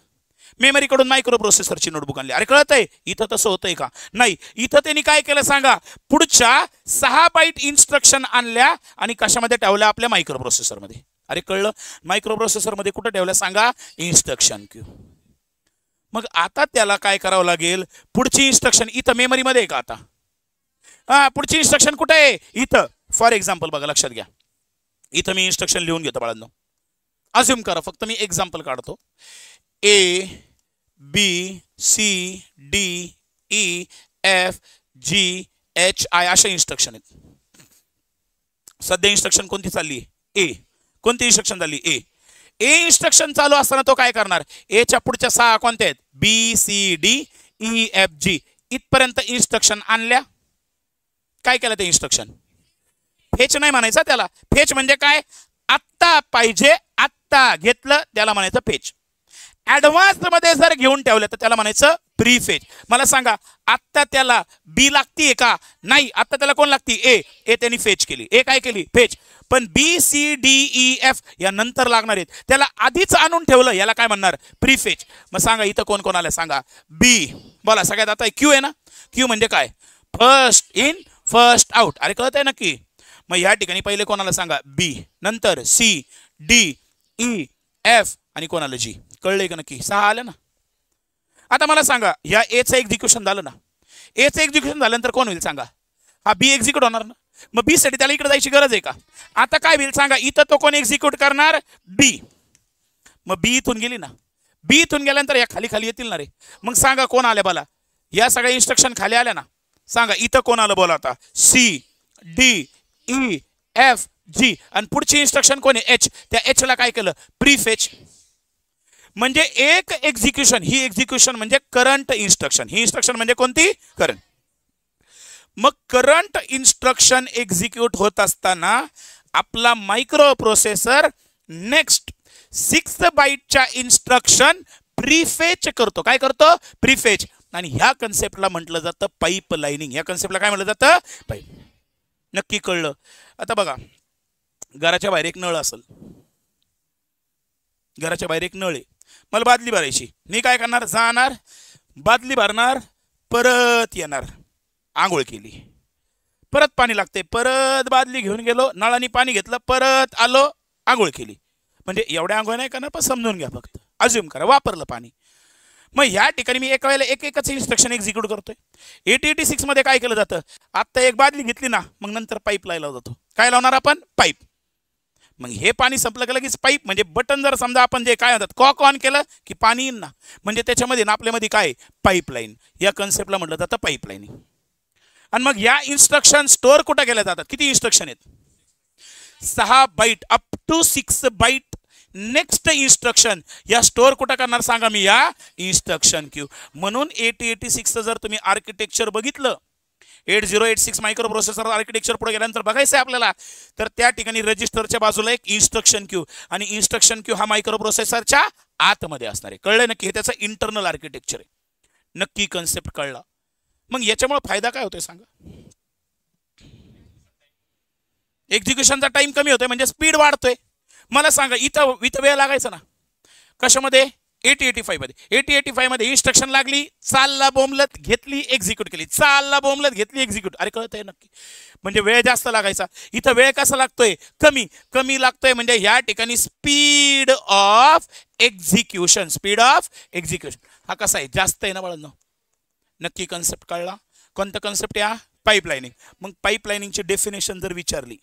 मेमरीकडून मायक्रो प्रोसेसरची नोटबुक आणली. अरे कळत आहे? इथं तसं होतंय का? नाही. इथं त्यांनी काय केलं सांगा? पुढच्या 6 बाईट इन्स्ट्रक्शन आणल्या आणि कशामध्ये ठेवल्या? आपल्या मायक्रो प्रोसेसरमध्ये. अरे कळलं? मायक्रो प्रोसेसरमध्ये कुठं ठेवल्या सांगा? Instruction Q. मग आता त्याला काय करावं लागेल? पुढची इन्स्ट्रक्शन इथं मेमरीमध्ये आहे का? आता हा पुढची इन्स्ट्रक्शन कुठे आहे? इथं. फॉर एक्झाम्पल बघा, लक्षात घ्या. इथं मी इन्स्ट्रक्शन लिहून घेतो बाळांनो. अज्युम करा, फक्त मी एक्झाम्पल काढतो. A B C D E F G H I अशा इन्स्ट्रक्शन आहेत. सध्या इन्स्ट्रक्शन कोणती चालली? ए. कोणती इन्स्ट्रक्शन झाली? ए. ए इन्स्ट्रक्शन चालू असताना तो काय करणार? एच्या पुढच्या 6 कोणत्या आहेत? B C D E F G. इथपर्यंत इन्स्ट्रक्शन आणल्या. काय केलं ते इन्स्ट्रक्शन? फेच नाही म्हणायचं त्याला. फेच म्हणजे काय? आत्ता पाहिजे, आत्ता घेतलं त्याला म्हणायचं फेच. ऍडव्हान्स मध्ये जर घेऊन ठेवलं तर त्याला म्हणायचं प्रीफेच. मला सांगा आत्ता त्याला बी लागतीये का? नाही. आत्ता त्याला कोण लागती? ए. ए त्यांनी फेच केली. ए काय केली? फेच. पण B C D E F या नंतर लागणार आहेत. त्याला आधीच आणून ठेवलं, याला काय म्हणणार? प्रीफेच. मग सांगा इथं कोण कोण आलं सांगा? बी. बोला सगळ्यात आता क्यू आहे ना. क्यू म्हणजे काय? First in first out. अरे कळत आहे नक्की? मग या ठिकाणी पहिले कोणाला सांगा? बी. नंतर सी डी ई एफ आणि कोणाला? जी. कळलंय का नक्की? 6 आलं ना. आता मला सांगा या एचं एक्झिक्युशन झालं ना. एचं एक्झिक्युशन झाल्यानंतर कोण होईल सांगा? हा बी एक्झिक्यूट होणार ना. मग बी साठी त्याला इकडे जायची गरज आहे का? आता काय होईल सांगा? इथं तो कोण एक्झिक्यूट करणार? बी. मग बी इथून गेली ना. बी इथून गेल्यानंतर या खाली खाली येतील ना रे. मग सांगा कोण आले मला? या सगळ्या इन्स्ट्रक्शन खाली आल्या ना, सांगा इथं कोणाला बोला आता, C D E F G, आणि पुढची इन्स्ट्रक्शन कोण आहे, एच. त्या एच ला काय केलं, प्रीफेच. म्हणजे एक एक्झिक्युशन, ही एक्झिक्युशन म्हणजे करंट इन्स्ट्रक्शन. ही इन्स्ट्रक्शन म्हणजे कोणती, करंट. मग करंट इन्स्ट्रक्शन एक्झिक्यूट होत असताना आपला मायक्रो प्रोसेसर नेक्स्ट 6 बाईटच्या इन्स्ट्रक्शन प्रीफेच करतो. काय करतो, प्रीफेच. आणि ह्या कन्सेप्टला म्हटलं जातं पाईप लाईनिंग. या कन्सेप्टला काय म्हटलं जातं, पाईप. नक्की कळलं. आता बघा, घराच्या बाहेर एक नळ असेल, घराच्या बाहेर एक नळ आहे, मला बादली भरायची. मी काय करणार, जाणार बादली भरणार, परत येणार, आंघोळ केली, परत पाणी लागते, परत बादली घेऊन गेलो, नळाने पाणी घेतलं, परत आलो, आंघोळ केली. म्हणजे एवढ्या आंघोळ नाही करणार, पण समजून घ्या, फक्त अज्युम करा, वापरलं पाणी. मग ह्या ठिकाणी मी एका वेळेला एकच इन्स्ट्रक्शन एक्झिक्यूट करतोय. 8086 मध्ये काय केलं जातं, आता एक बादली घेतली ना, मग नंतर पाईप लावला जातो. काय लावणार आपण, पाईप. मग हे पाणी संपलं की लगेच पाईप, म्हणजे बटन जर समजा आपण जे काय म्हणतात कॉक ऑन केलं की पाणी येईल ना, म्हणजे त्याच्यामध्ये आपल्यामध्ये काय, पाईपलाईन. या कन्सेप्टला म्हटलं जातं पाईपलाईनिंग. आणि मग या इन्स्ट्रक्शन स्टोअर कुठं केल्या जातात, किती इन्स्ट्रक्शन आहेत, 6 byte, up to 6 byte. Next instruction या स्टोअर कुठं करणार सांगा मी, या इन्स्ट्रक्शन क्यू. म्हणून 8086 जर तुम्ही आर्किटेक्चर बघितलं, 8086 मायक्रो प्रोसेसर आर्किटेक्चर पुढे गेल्यानंतर बघायचं आहे आपल्याला, तर त्या ठिकाणी रजिस्टरच्या बाजूला एक इन्स्ट्रक्शन क्यू, आणि इन्स्ट्रक्शन क्यू हा मायक्रो प्रोसेसरच्या आतमध्ये असणार आहे. कळलं नक्की, हे त्याचं इंटरनल आर्किटेक्चर आहे. नक्की कन्सेप्ट कळला. मग याच्यामुळे फायदा काय होतोय सांगा, एक्झिक्युशनचा टाइम कमी होतोय, म्हणजे स्पीड वाढतोय. मला सांगा इथं वेळ लागायचा ना, कशामध्ये, 8085 मध्ये. 8085 मध्ये इन्स्ट्रक्शन लागली, चालला बोंबलत घेतली, एक्झिक्यूट केली, चालला बोंबलत घेतली, एक्झिक्यूट. अरे कळतंय नक्की, म्हणजे वेळ जास्त लागायचा. इथं वेळ कसा लागतोय, कमी लागतोय. म्हणजे ह्या ठिकाणी speed of execution, speed of execution हा कसा आहे, जास्त आहे ना बाळांनो. नक्की कन्सेप्ट कळला. कोणता कन्सेप्ट या, पाईपलाईनिंग. मग पाईपलाईनिंगची डेफिनेशन जर विचारली,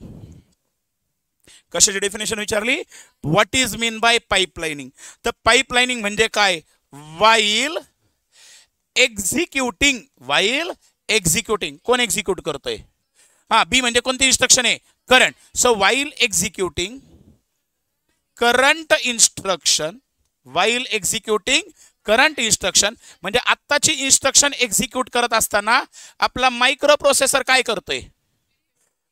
कशाची डेफिनेशन विचारली, व्हॉट इज मीन बाय पाईपलाईनिंग, तर पाईपलाईनिंग म्हणजे काय, वाईल एक्झिक्युटिंग. कोण एक्झिक्यूट करतोय, हा, बी म्हणजे कोणती इन्स्ट्रक्शन आहे, current. So while executing current instruction, while executing current instruction, म्हणजे आत्ताची इन्स्ट्रक्शन एक्झिक्यूट करत असताना आपला मायक्रो प्रोसेसर काय करतोय,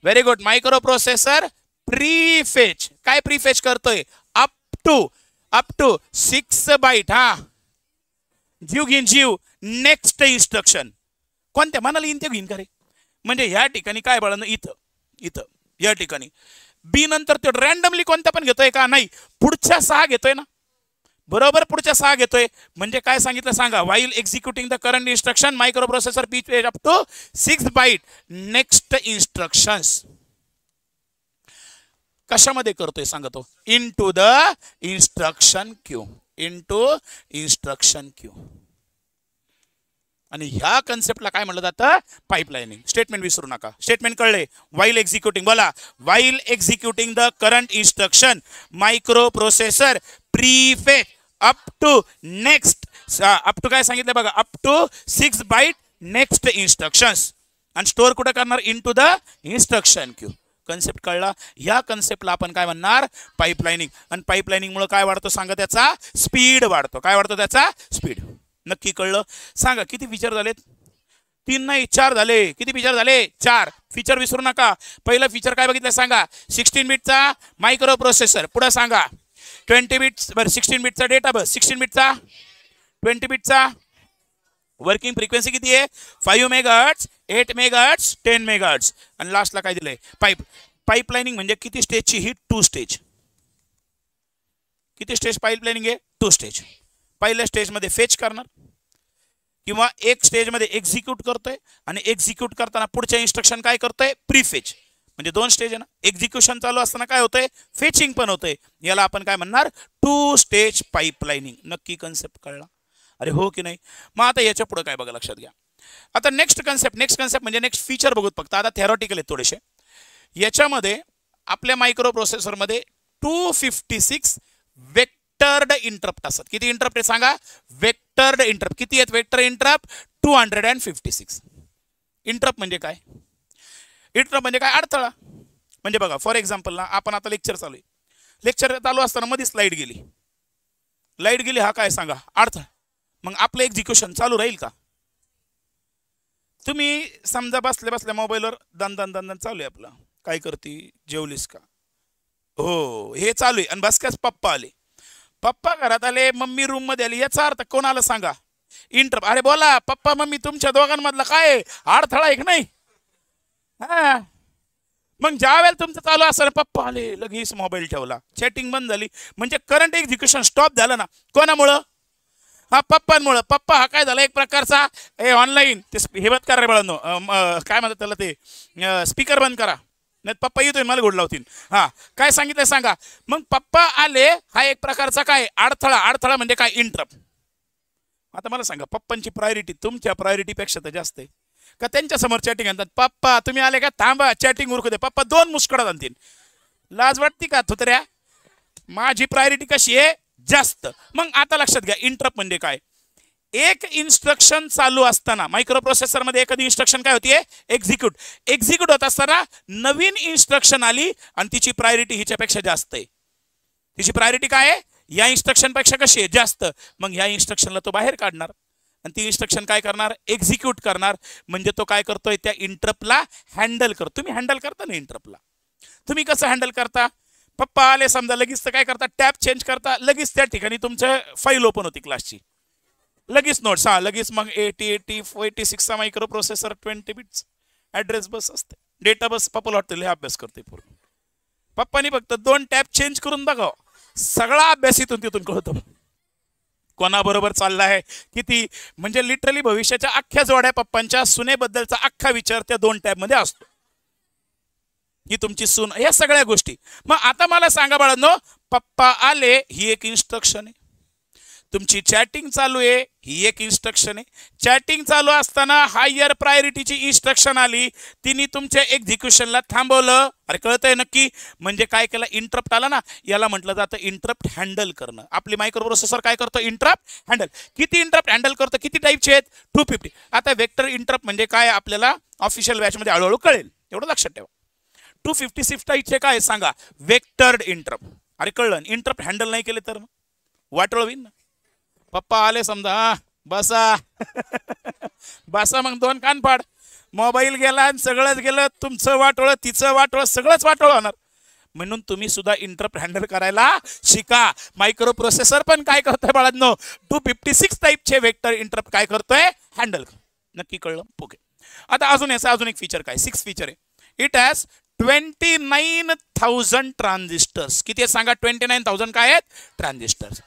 very good, micro processor prefetch. काय प्रीफेच करतोय, अप टू 6 बाईट. हा, जीव घेईन जीव, नेक्स्ट इन्स्ट्रक्शन कोणत्या मनाला येईन ते घेईन का रे. म्हणजे ह्या ठिकाणी काय बळा, इथं या ठिकाणी बी नंतर तो रॅन्डमली कोणत्या पण घेतोय का, नाही, पुढच्या 6 घेतोय ना, बरोबर पुढच्या 6 घेतोय. म्हणजे काय सांगितलं सांगा, while executing the current instruction microprocessor prefetch up to 6 byte next instructions. कशामध्ये करतोय सांगतो, इनटू द इन्स्ट्रक्शन क्यू, आणि ह्या कन्सेप्टला काय म्हटलं जातं, पाईपलाईनिंग. स्टेटमेंट विसरू नका, स्टेटमेंट कळले, वाईल एक्झिक्युटिंग, बोला, while executing the current instruction microprocessor prefetch up to next, up to काय सांगितलं बघा, up to 6 byte next instructions. आणि स्टोअर कुठे करणार, into the instruction queue. Concept कळला. ह्या कन्सेप्टला आपण काय म्हणणार, पाईपलाईनिंग. आणि पाईपलाईनिंग मुळे काय वाढतो सांगा, त्याचा स्पीड वाढतो. काय वाढतो, त्याचा स्पीड. नक्की कळलं सांगा. किती फीचर झालेत, 3 नाही 4 झाले. किती फीचर झाले, 4 फीचर. विसरू नका. पहिलं फीचर काय बघितलं सांगा, 16 बिटचा मायक्रो प्रोसेसर. पुढे सांगा 20 बिट्स, बरं 16 बिटचा डेटा बस, 16 बिटचा 20 बिटचा वर्किंग फ्रिक्वेन्सी किती आहे, 5 मेगाहर्ट्ज, 8 मेगाहर्ट्ज, 10 मेगाहर्ट्ज. आणि लास्टला काय दिलंय, पाईपलाईनिंग म्हणजे किती स्टेजची ही, 2 स्टेज. किती स्टेज पाईपलाईनिंग आहे, 2 स्टेज. पहिल्या स्टेजमध्ये फेच करणार किंवा एक स्टेजमध्ये एक्झिक्यूट करतोय, आणि एक्झिक्यूट करताना पुढच्या इन्स्ट्रक्शन काय करतोय, प्रीफेच. म्हणजे 2 स्टेज आहे ना. एक्झिक्युशन चालू असताना काय होतंय, फेचिंग पण होतंय. याला आपण काय म्हणणार, 2 स्टेज पाईपलाईनिंग. नक्की कन्सेप्ट कळला, अरे हो की नाही. मग आता याच्या पुढे काय बघा, लक्षात घ्या. आता नेक्स्ट कन्सेप्ट म्हणजे नेक्स्ट फीचर बघूत फक्त. आता थेरॉटिकल आहेत थोडेसे. याच्यामध्ये आपल्या मायक्रो प्रोसेसरमध्ये 256 वेक्टर्ड इंटरप्ट असतात. किती इंटरप्ट आहे सांगा, वेक्टर वेक्टर्ड इंटरप्ट. किती आहेत वेक्टर इंटरप्ट? 256. इंटरप्ट म्हणजे काय? इंटरप्ट म्हणजे काय? अडथळा. म्हणजे बघा फॉर एक्झाम्पल ना, आपण आता लेक्चर चालू आहे, लेक्चर चालू असताना मध्येच लाईट गेली. लाईट गेली हा काय सांगा? अडथळा. मग आपलं एक्झिक्युशन चालू राहील का? तुम्ही समजा बसल्या बसल्या मोबाईलवर दन दन दन दन चालू आहे आपलं, काय करते? जेवलीस का? हो, हे चालू आहे. आणि बस काच पप्पा आले, पप्पा घरात आले, मम्मी रूम मध्ये आली, याचा अर्थ कोण आलं सांगा? इंटरप्ट. अरे बोला पप्पा मम्मी तुमच्या दोघांमधला काय अडथळा आहे की नाही? हा. मग ज्या वेळेला तुमचं चालू असेल पप्पा आले, लगेच मोबाईल ठेवला, चॅटिंग बंद झाली, म्हणजे करंट एक्झिक्युशन स्टॉप झालं ना. कोणामुळं? हा पप्पांमुळं. पप्पा हा काय झाला एक प्रकारचा हे ऑनलाईन ते हे बंद करा रे बाळांनो, काय म्हणतात त्याला ते स्पीकर बंद करा, नाही पप्पा येतोय मला गोड लावतील. हा काय सांगितलं सांगा? मग पप्पा आले हा एक प्रकारचा काय अडथळा. अडथळा म्हणजे काय? इंटरप्ट. आता मला सांगा पप्पांची प्रायोरिटी तुमच्या प्रायोरिटीपेक्षा तर जास्त आहे का? त्यांच्या समोर चॅटिंग आणतात, पप्पा तुम्ही आले का? थांबा चॅटिंग उरकू दे. पप्पा 2 मुस्कडा आणतील. लाज वाटते का थुतऱ्या? माझी प्रायोरिटी कशी आहे? जास्त. मग आता लक्षात घ्या इंटरप्ट म्हणजे काय? एक इन्स्ट्रक्शन चालू असताना मायक्रो प्रोसेसर मध्ये एखादी इन्स्ट्रक्शन काय होतीये? एक्झिक्यूट. एक्झिक्यूट होत असताना नवीन इन्स्ट्रक्शन आली आणि तिची प्रायोरिटी हिच्यापेक्षा जास्त आहे. तिची प्रायोरिटी काय आहे? या इन्स्ट्रक्शन पेक्षा कशी आहे? जास्त. मग या इन्स्ट्रक्शनला तो बाहेर काढणार आणि ती इन्स्ट्रक्शन काय करणार? एक्झिक्यूट करणार. म्हणजे तो काय करतोय? त्या इंटरप्टला हँडल करतो. तुम्ही हँडल करता ना इंटरप्टला? तुम्ही कसं हँडल करता? पप्पा आले समजा, लगेच काय करता? टॅब चेंज करता, लगेच त्या ठिकाणी तुमचं फाईल ओपन होती क्लासची, लगेच नोट्स. हा लगेच मग 8086 मायक्रो प्रोसेसर 20 बिट्स ऍड्रेस बस असते, डेटा बस. पप्पाला वाटतं हे अभ्यास करते पूर्ण. पप्पानी फक्त 2 टॅब चेंज करून बघाव, सगळा अभ्यास इथून तिथून कळतो. कोणाबरोबर चाललाय किती, म्हणजे लिटरली भविष्याच्या अख्ख्या जोड्या पप्पांच्या सुनेबद्दलचा अख्खा विचार त्या 2 टॅब मध्ये असतो. ही तुमची सून, या सगळ्या गोष्टी. मग आता मला सांगा बाळांनो, पप्पा आले ही एक इन्स्ट्रक्शन आहे. तुमची चॅटिंग चालू आहे ही एक इन्स्ट्रक्शन आहे. चॅटिंग चालू असताना हायर प्रायोरिटीची इन्स्ट्रक्शन आली, तिने तुमच्या एक्झिक्युशनला थांबवलं. अरे कळतंय नक्की? म्हणजे काय केलं? इंटरप्ट आला ना, याला म्हटलं जातं इंटरप्ट हँडल करणं. आपली मायक्रो प्रोसेसर काय करतो? Interrupt handle. किती इंटरप्ट हँडल करतो? किती टाईपचे आहेत? 250. आता वेक्टर इंटरप्ट म्हणजे काय आपल्याला ऑफिशियल बॅचमध्ये हळूहळू कळेल, एवढं लक्षात ठेवा. 256 टाईपचे काय सांगा? Vectored interrupt. अरे कळलं, इंटरप्ट हँडल नाही केले तर वाटोळ होईल ना. पप्पा आले समजा, हा बसा बसा, मग 2 कान पाड, मोबाईल गेला आणि सगळंच गेलं, तुमचं वाटोळ, तिचं वाटोळ, सगळंच वाटोळ होणार. म्हणून तुम्ही सुद्धा इंटरप्ट हँडल करायला शिका. मायक्रो प्रोसेसर पण काय करतोय बाळांनो? 256 टाईपचे वेक्टर इंटरप्ट काय करतोय? हँडल. नक्की कळलं? ओके. आता अजून एक फीचर काय? 6 फीचर आहे. It has 29,000 transistors. किती आहेत सांगा? 29,000 काय आहेत? ट्रान्झिस्टर्स.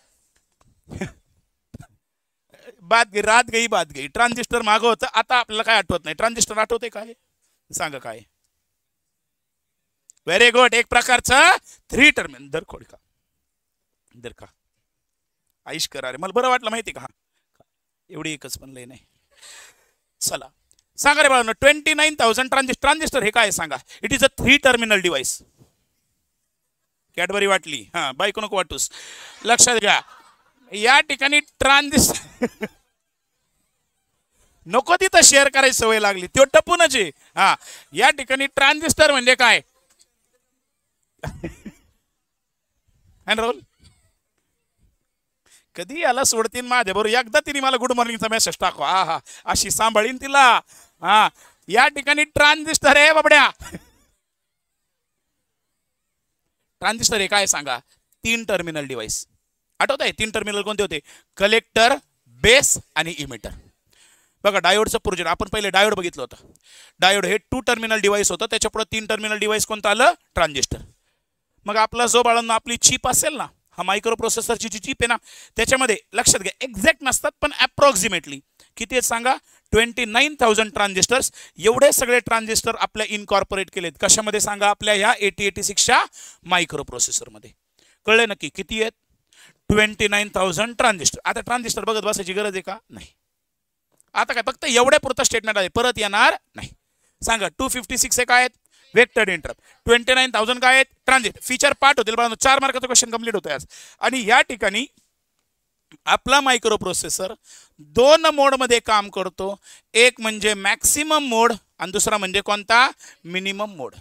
रात गई. ट्रान्झिस्टर मागं होतं, आता आपल्याला काय आठवत नाही. ट्रान्झिस्टर आठवते काय? सांगा काय? Very good. एक प्रकारचं 3 टर्मिनल. दर का आईश करा रे, मला बरं वाटलं माहिती का? एवढी एकच पण लय नाही. चला सांगा रे बाळांनो, 29,000 ट्रान्झिस्टर हे काय सांगा? It is a 3 terminal device. Cadbury वाटली, हा बायको नको वाटूस. लक्षात घ्या, या ठिकाणी ट्रान्झिस्टर नको तिथं शेअर करायची सवय लागली, तो टपूनच आहे. हा या ठिकाणी ट्रान्झिस्टर म्हणजे काय? रोल कधी याला सोडतीन माझ्या बरोबर? एकदा तिने मला गुड मॉर्निंगचा मेसेज टाकवा, हा हा अशी सांभाळीन तिला. हा या ठिकाणी ट्रान्झिस्टर आहे बाबड्या. ट्रान्झिस्टर हे काय सांगा? 3 टर्मिनल डिव्हाइस. आठवत आहे 3 टर्मिनल कोणते होते? कलेक्टर, बेस आणि इमिटर. बघा डायोडचं प्रोजेक्ट आपण पहिले डायोड बघितलं होतं. डायोड हे 2 टर्मिनल डिव्हाइस होतं, त्याच्या पुढे 3 टर्मिनल डिव्हाइस कोणतं आलं? ट्रान्झिस्टर. मग आपला जो बाळांना आपली चिप असेल ना, हा मायक्रो प्रोसेसरची जी चिप आहे ना, त्याच्यामध्ये लक्षात घ्या एक्झॅक्ट नसतात पण अप्रॉक्सिमेटली किती आहेत सांगा? 29,000 ट्रान्झिस्टर्स. एवढे सगळे ट्रान्झिस्टर आपल्या इनकॉर्पोरेट केलेत कशामध्ये सांगा? आपल्या ह्या 8086च्या मायक्रो प्रोसेसरमध्ये. कळले नक्की किती आहेत? 29,000 ट्रान्झिस्टर. आता ट्रान्झिस्टर बघत बसायची गरज आहे का? नाही. आता काय फक्त एवढ्या पुरतं स्टेटमेंट आहे, परत येणार नाही. सांगा 256 हे काय आहेत? Vector interrupt. 29,000 काय आहेत? ट्रान्झिस्टर. फीचर पार्ट होतील बघा. 4 मार्काचं क्वेश्चन कंप्लीट होतोय आज. आणि या ठिकाणी आपला मायक्रो प्रोसेसर दोन मोडमध्ये काम करतो. एक म्हणजे मॅक्सिमम मोड आणि दुसरा म्हणजे कोणता, मिनिमम मोड.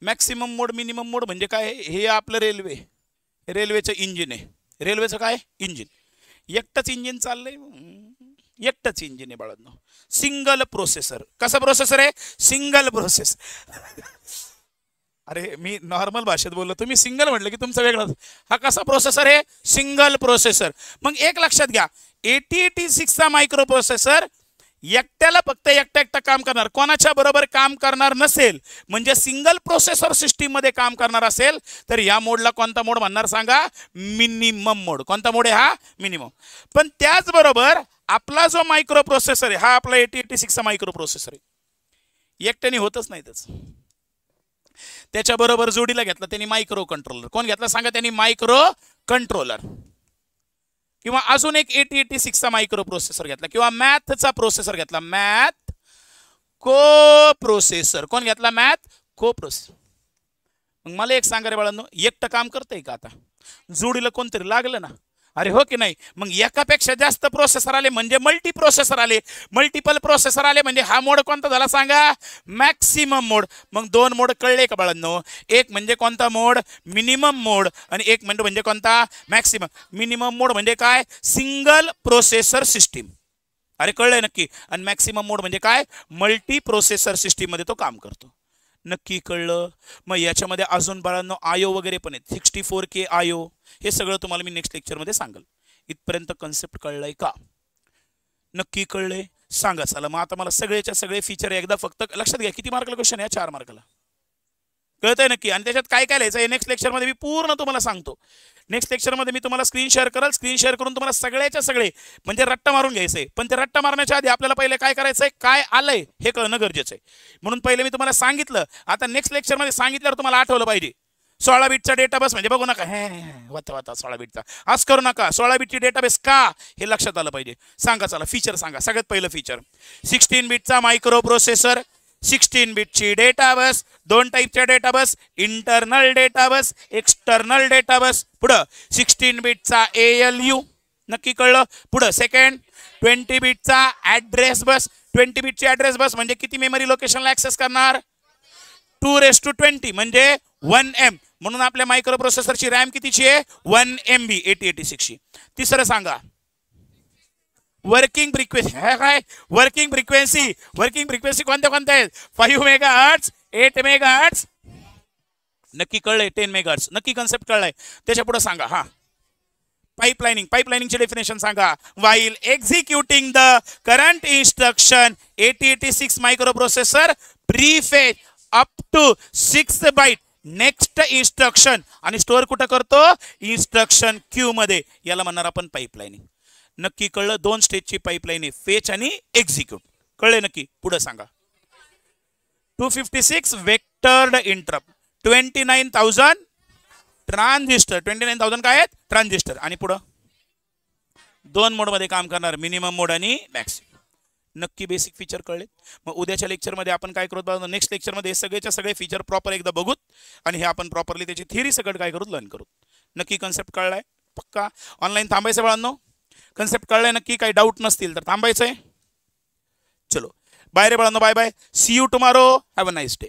मॅक्सिमम मोड मिनिमम मोड म्हणजे काय, हे आपलं रेल्वेचं इंजिन आहे. रेल्वेचं काय इंजिन, एकटंच इंजिन चाललंय, एकटंच इंजिन आहे बाळांनो. Single processor. कसं प्रोसेसर आहे, सिंगल प्रोसेसर. अरे मी नॉर्मल भाषेत बोललो, तुम्ही सिंगल म्हटलं की तुमचं वेगळं. हा कसा प्रोसेसर आहे, सिंगल प्रोसेसर. मग एक लक्षात घ्या, 8086चा मायक्रो प्रोसेसर एकट्याला फक्त एकटा काम करणार, कोणाच्या बरोबर काम करणार नसेल. म्हणजे सिंगल प्रोसेसर सिस्टीम मध्ये काम करणार असेल तर या मोडला कोणता मोड म्हणणार सांगा, मिनिमम मोड. कोणता मोड आहे हा, मिनिमम. पण त्याचबरोबर आपला जो मायक्रो प्रोसेसर आहे हा आपला 8086चा मायक्रो प्रोसेसर आहे, एकट्याने होतच नाही त्याच. त्याच्याबरोबर जोडीला घेतला त्यांनी मायक्रो कंट्रोलर. कोण घेतला सांगा, त्यांनी मायक्रो कंट्रोलर. किंवा अजून एक 8086चा मायक्रो प्रोसेसर घेतला, किंवा मॅथचा प्रोसेसर घेतला, मॅथ को प्रोसेसर. कोण घेतला, मॅथ को प्रोसेसर. मग मला एक सांगा रे बाळांनो, एकटं काम करतंय का, आता जोडीला कोणतरी लागलं ना, अरे हो की नाही. मग एकापेक्षा जास्त प्रोसेसर आले म्हणजे मल्टी प्रोसेसर आले, मल्टिपल प्रोसेसर आले म्हणजे हा मोड कोणता झाला सांगा, मॅक्सिमम मोड. मग दोन मोड कळले का बाळांनो, एक म्हणजे कोणता मोड, मिनिमम मोड, आणि एक म्हणजे कोणता, मॅक्सिमम. मिनिमम मोड म्हणजे काय, सिंगल प्रोसेसर सिस्टीम. अरे कळलंय नक्की. आणि मॅक्सिमम मोड म्हणजे काय, मल्टी प्रोसेसर सिस्टीम मध्ये तो काम करतो. नक्की कळलं. मग याच्यामध्ये अजून बाळांनो आयो वगैरे पण आहेत, 64K आयो. हे सगळं तुम्हाला मी नेक्स्ट लेक्चरमध्ये सांगेल. इथपर्यंत कन्सेप्ट कळलाय का, नक्की कळलंय सांगा. चला मग आता मला सगळेच्या सगळे फीचर एकदा फक्त लक्षात घ्या. किती मार्काला क्वेश्चन आहे, 4 मार्काला. कळतंय नक्की. आणि त्याच्यात काय काय लिहायचं नेक्स्ट लेक्चरमध्ये मी पूर्ण तुम्हाला सांगतो. नेक्स्ट लेक्चरमध्ये मी तुम्हाला स्क्रीन शेअर करेल. स्क्रीन शेअर करून तुम्हाला सगळ्याच्या सगळे म्हणजे रट्टा मारून घ्यायचंय. पण ते रट्टा मारण्याच्या आधी आपल्याला पहिले काय करायचंय, काय आलंय हे कळणं गरजेचं आहे. म्हणून पहिले मी तुम्हाला सांगितलं, आता नेक्स्ट लेक्चरमध्ये सांगितल्यावर तुम्हाला आठवलं पाहिजे. 16 बीटचा डेटाबेस म्हणजे बघू नका वाता 16 बीटचा आज करू नका. 16 बीटची डेटाबेस का हे लक्षात आलं पाहिजे. सांगा चला फीचर सांगा. सगळ्यात पहिलं फीचर 16 बीटचा मायक्रो प्रोसेसर, 16 बीटची डेटाबस, दोन टाईपच्या data bus, internal data bus, external data bus. पुढं 16 बीटचा ALU, नक्की कळलं. पुढं सेकंड 20 बीटचा ऍड्रेस बस. 20 बीटची ऍड्रेस बस म्हणजे किती मेमरी लोकेशनला ऍक्सेस करणार, 2⁻20 म्हणजे 1M. म्हणून आपल्या मायक्रो प्रोसेसरची रॅम कितीची आहे, 1 MB 8086ची. तिसरं सांगा वर्किंग फ्रिक्वेन्सी. काय वर्किंग फ्रिक्वेन्सी, वर्किंग फ्रिक्वेन्सी कोणत्या कोणत्या आहेत, 5 मेगाहर्ट्ज, 8 मेगाहर्ट्ज. नक्की कळलंय, 10 मेगाहर्ट्ज. नक्की कन्सेप्ट कळलाय. त्याच्या पुढे सांगा हा पाइपलाइनिंग. पाइपलाइनिंगची डेफिनेशन सांगा. While executing the current instruction 8086 microprocessor prefetch up to 6 byte next instruction आणि स्टोअर कुठं करतो, इन्स्ट्रक्शन क्यू मध्ये. याला म्हणणार आपण पाइपलाइनिंग. नक्की कळलं. 2 स्टेजची पाइपलाईन आहे, फेच आणि एक्झिक्यूट. कळले नक्की. पुढे सांगा 256 वेक्टर्ड इंटरप्ट, 29,000 ट्रान्झिस्टर. 29,000 काय आहेत, ट्रान्झिस्टर. आणि पुढं 2 मोड मध्ये काम करणार, मिनिमम मोड आणि मॅक्सिमम. नक्की बेसिक फीचर कळले. मग उद्याच्या लेक्चरमध्ये आपण काय करू, नेक्स्ट लेक्चरमध्ये सगळेच्या सगळे फीचर प्रॉपर एकदा बघूत आणि हे आपण प्रॉपरली त्याची थिअरी सगळं काय करू, लर्न करू. नक्की कन्सेप्ट कळलाय पक्का. ऑनलाईन थांबायचं बाळांनो. कन्सेप्ट कळलाय नक्की. काही डाऊट नसतील तर थांबायचंय. चलो बाय रे बाळांनो, bye bye. See you tomorrow. Have a nice day.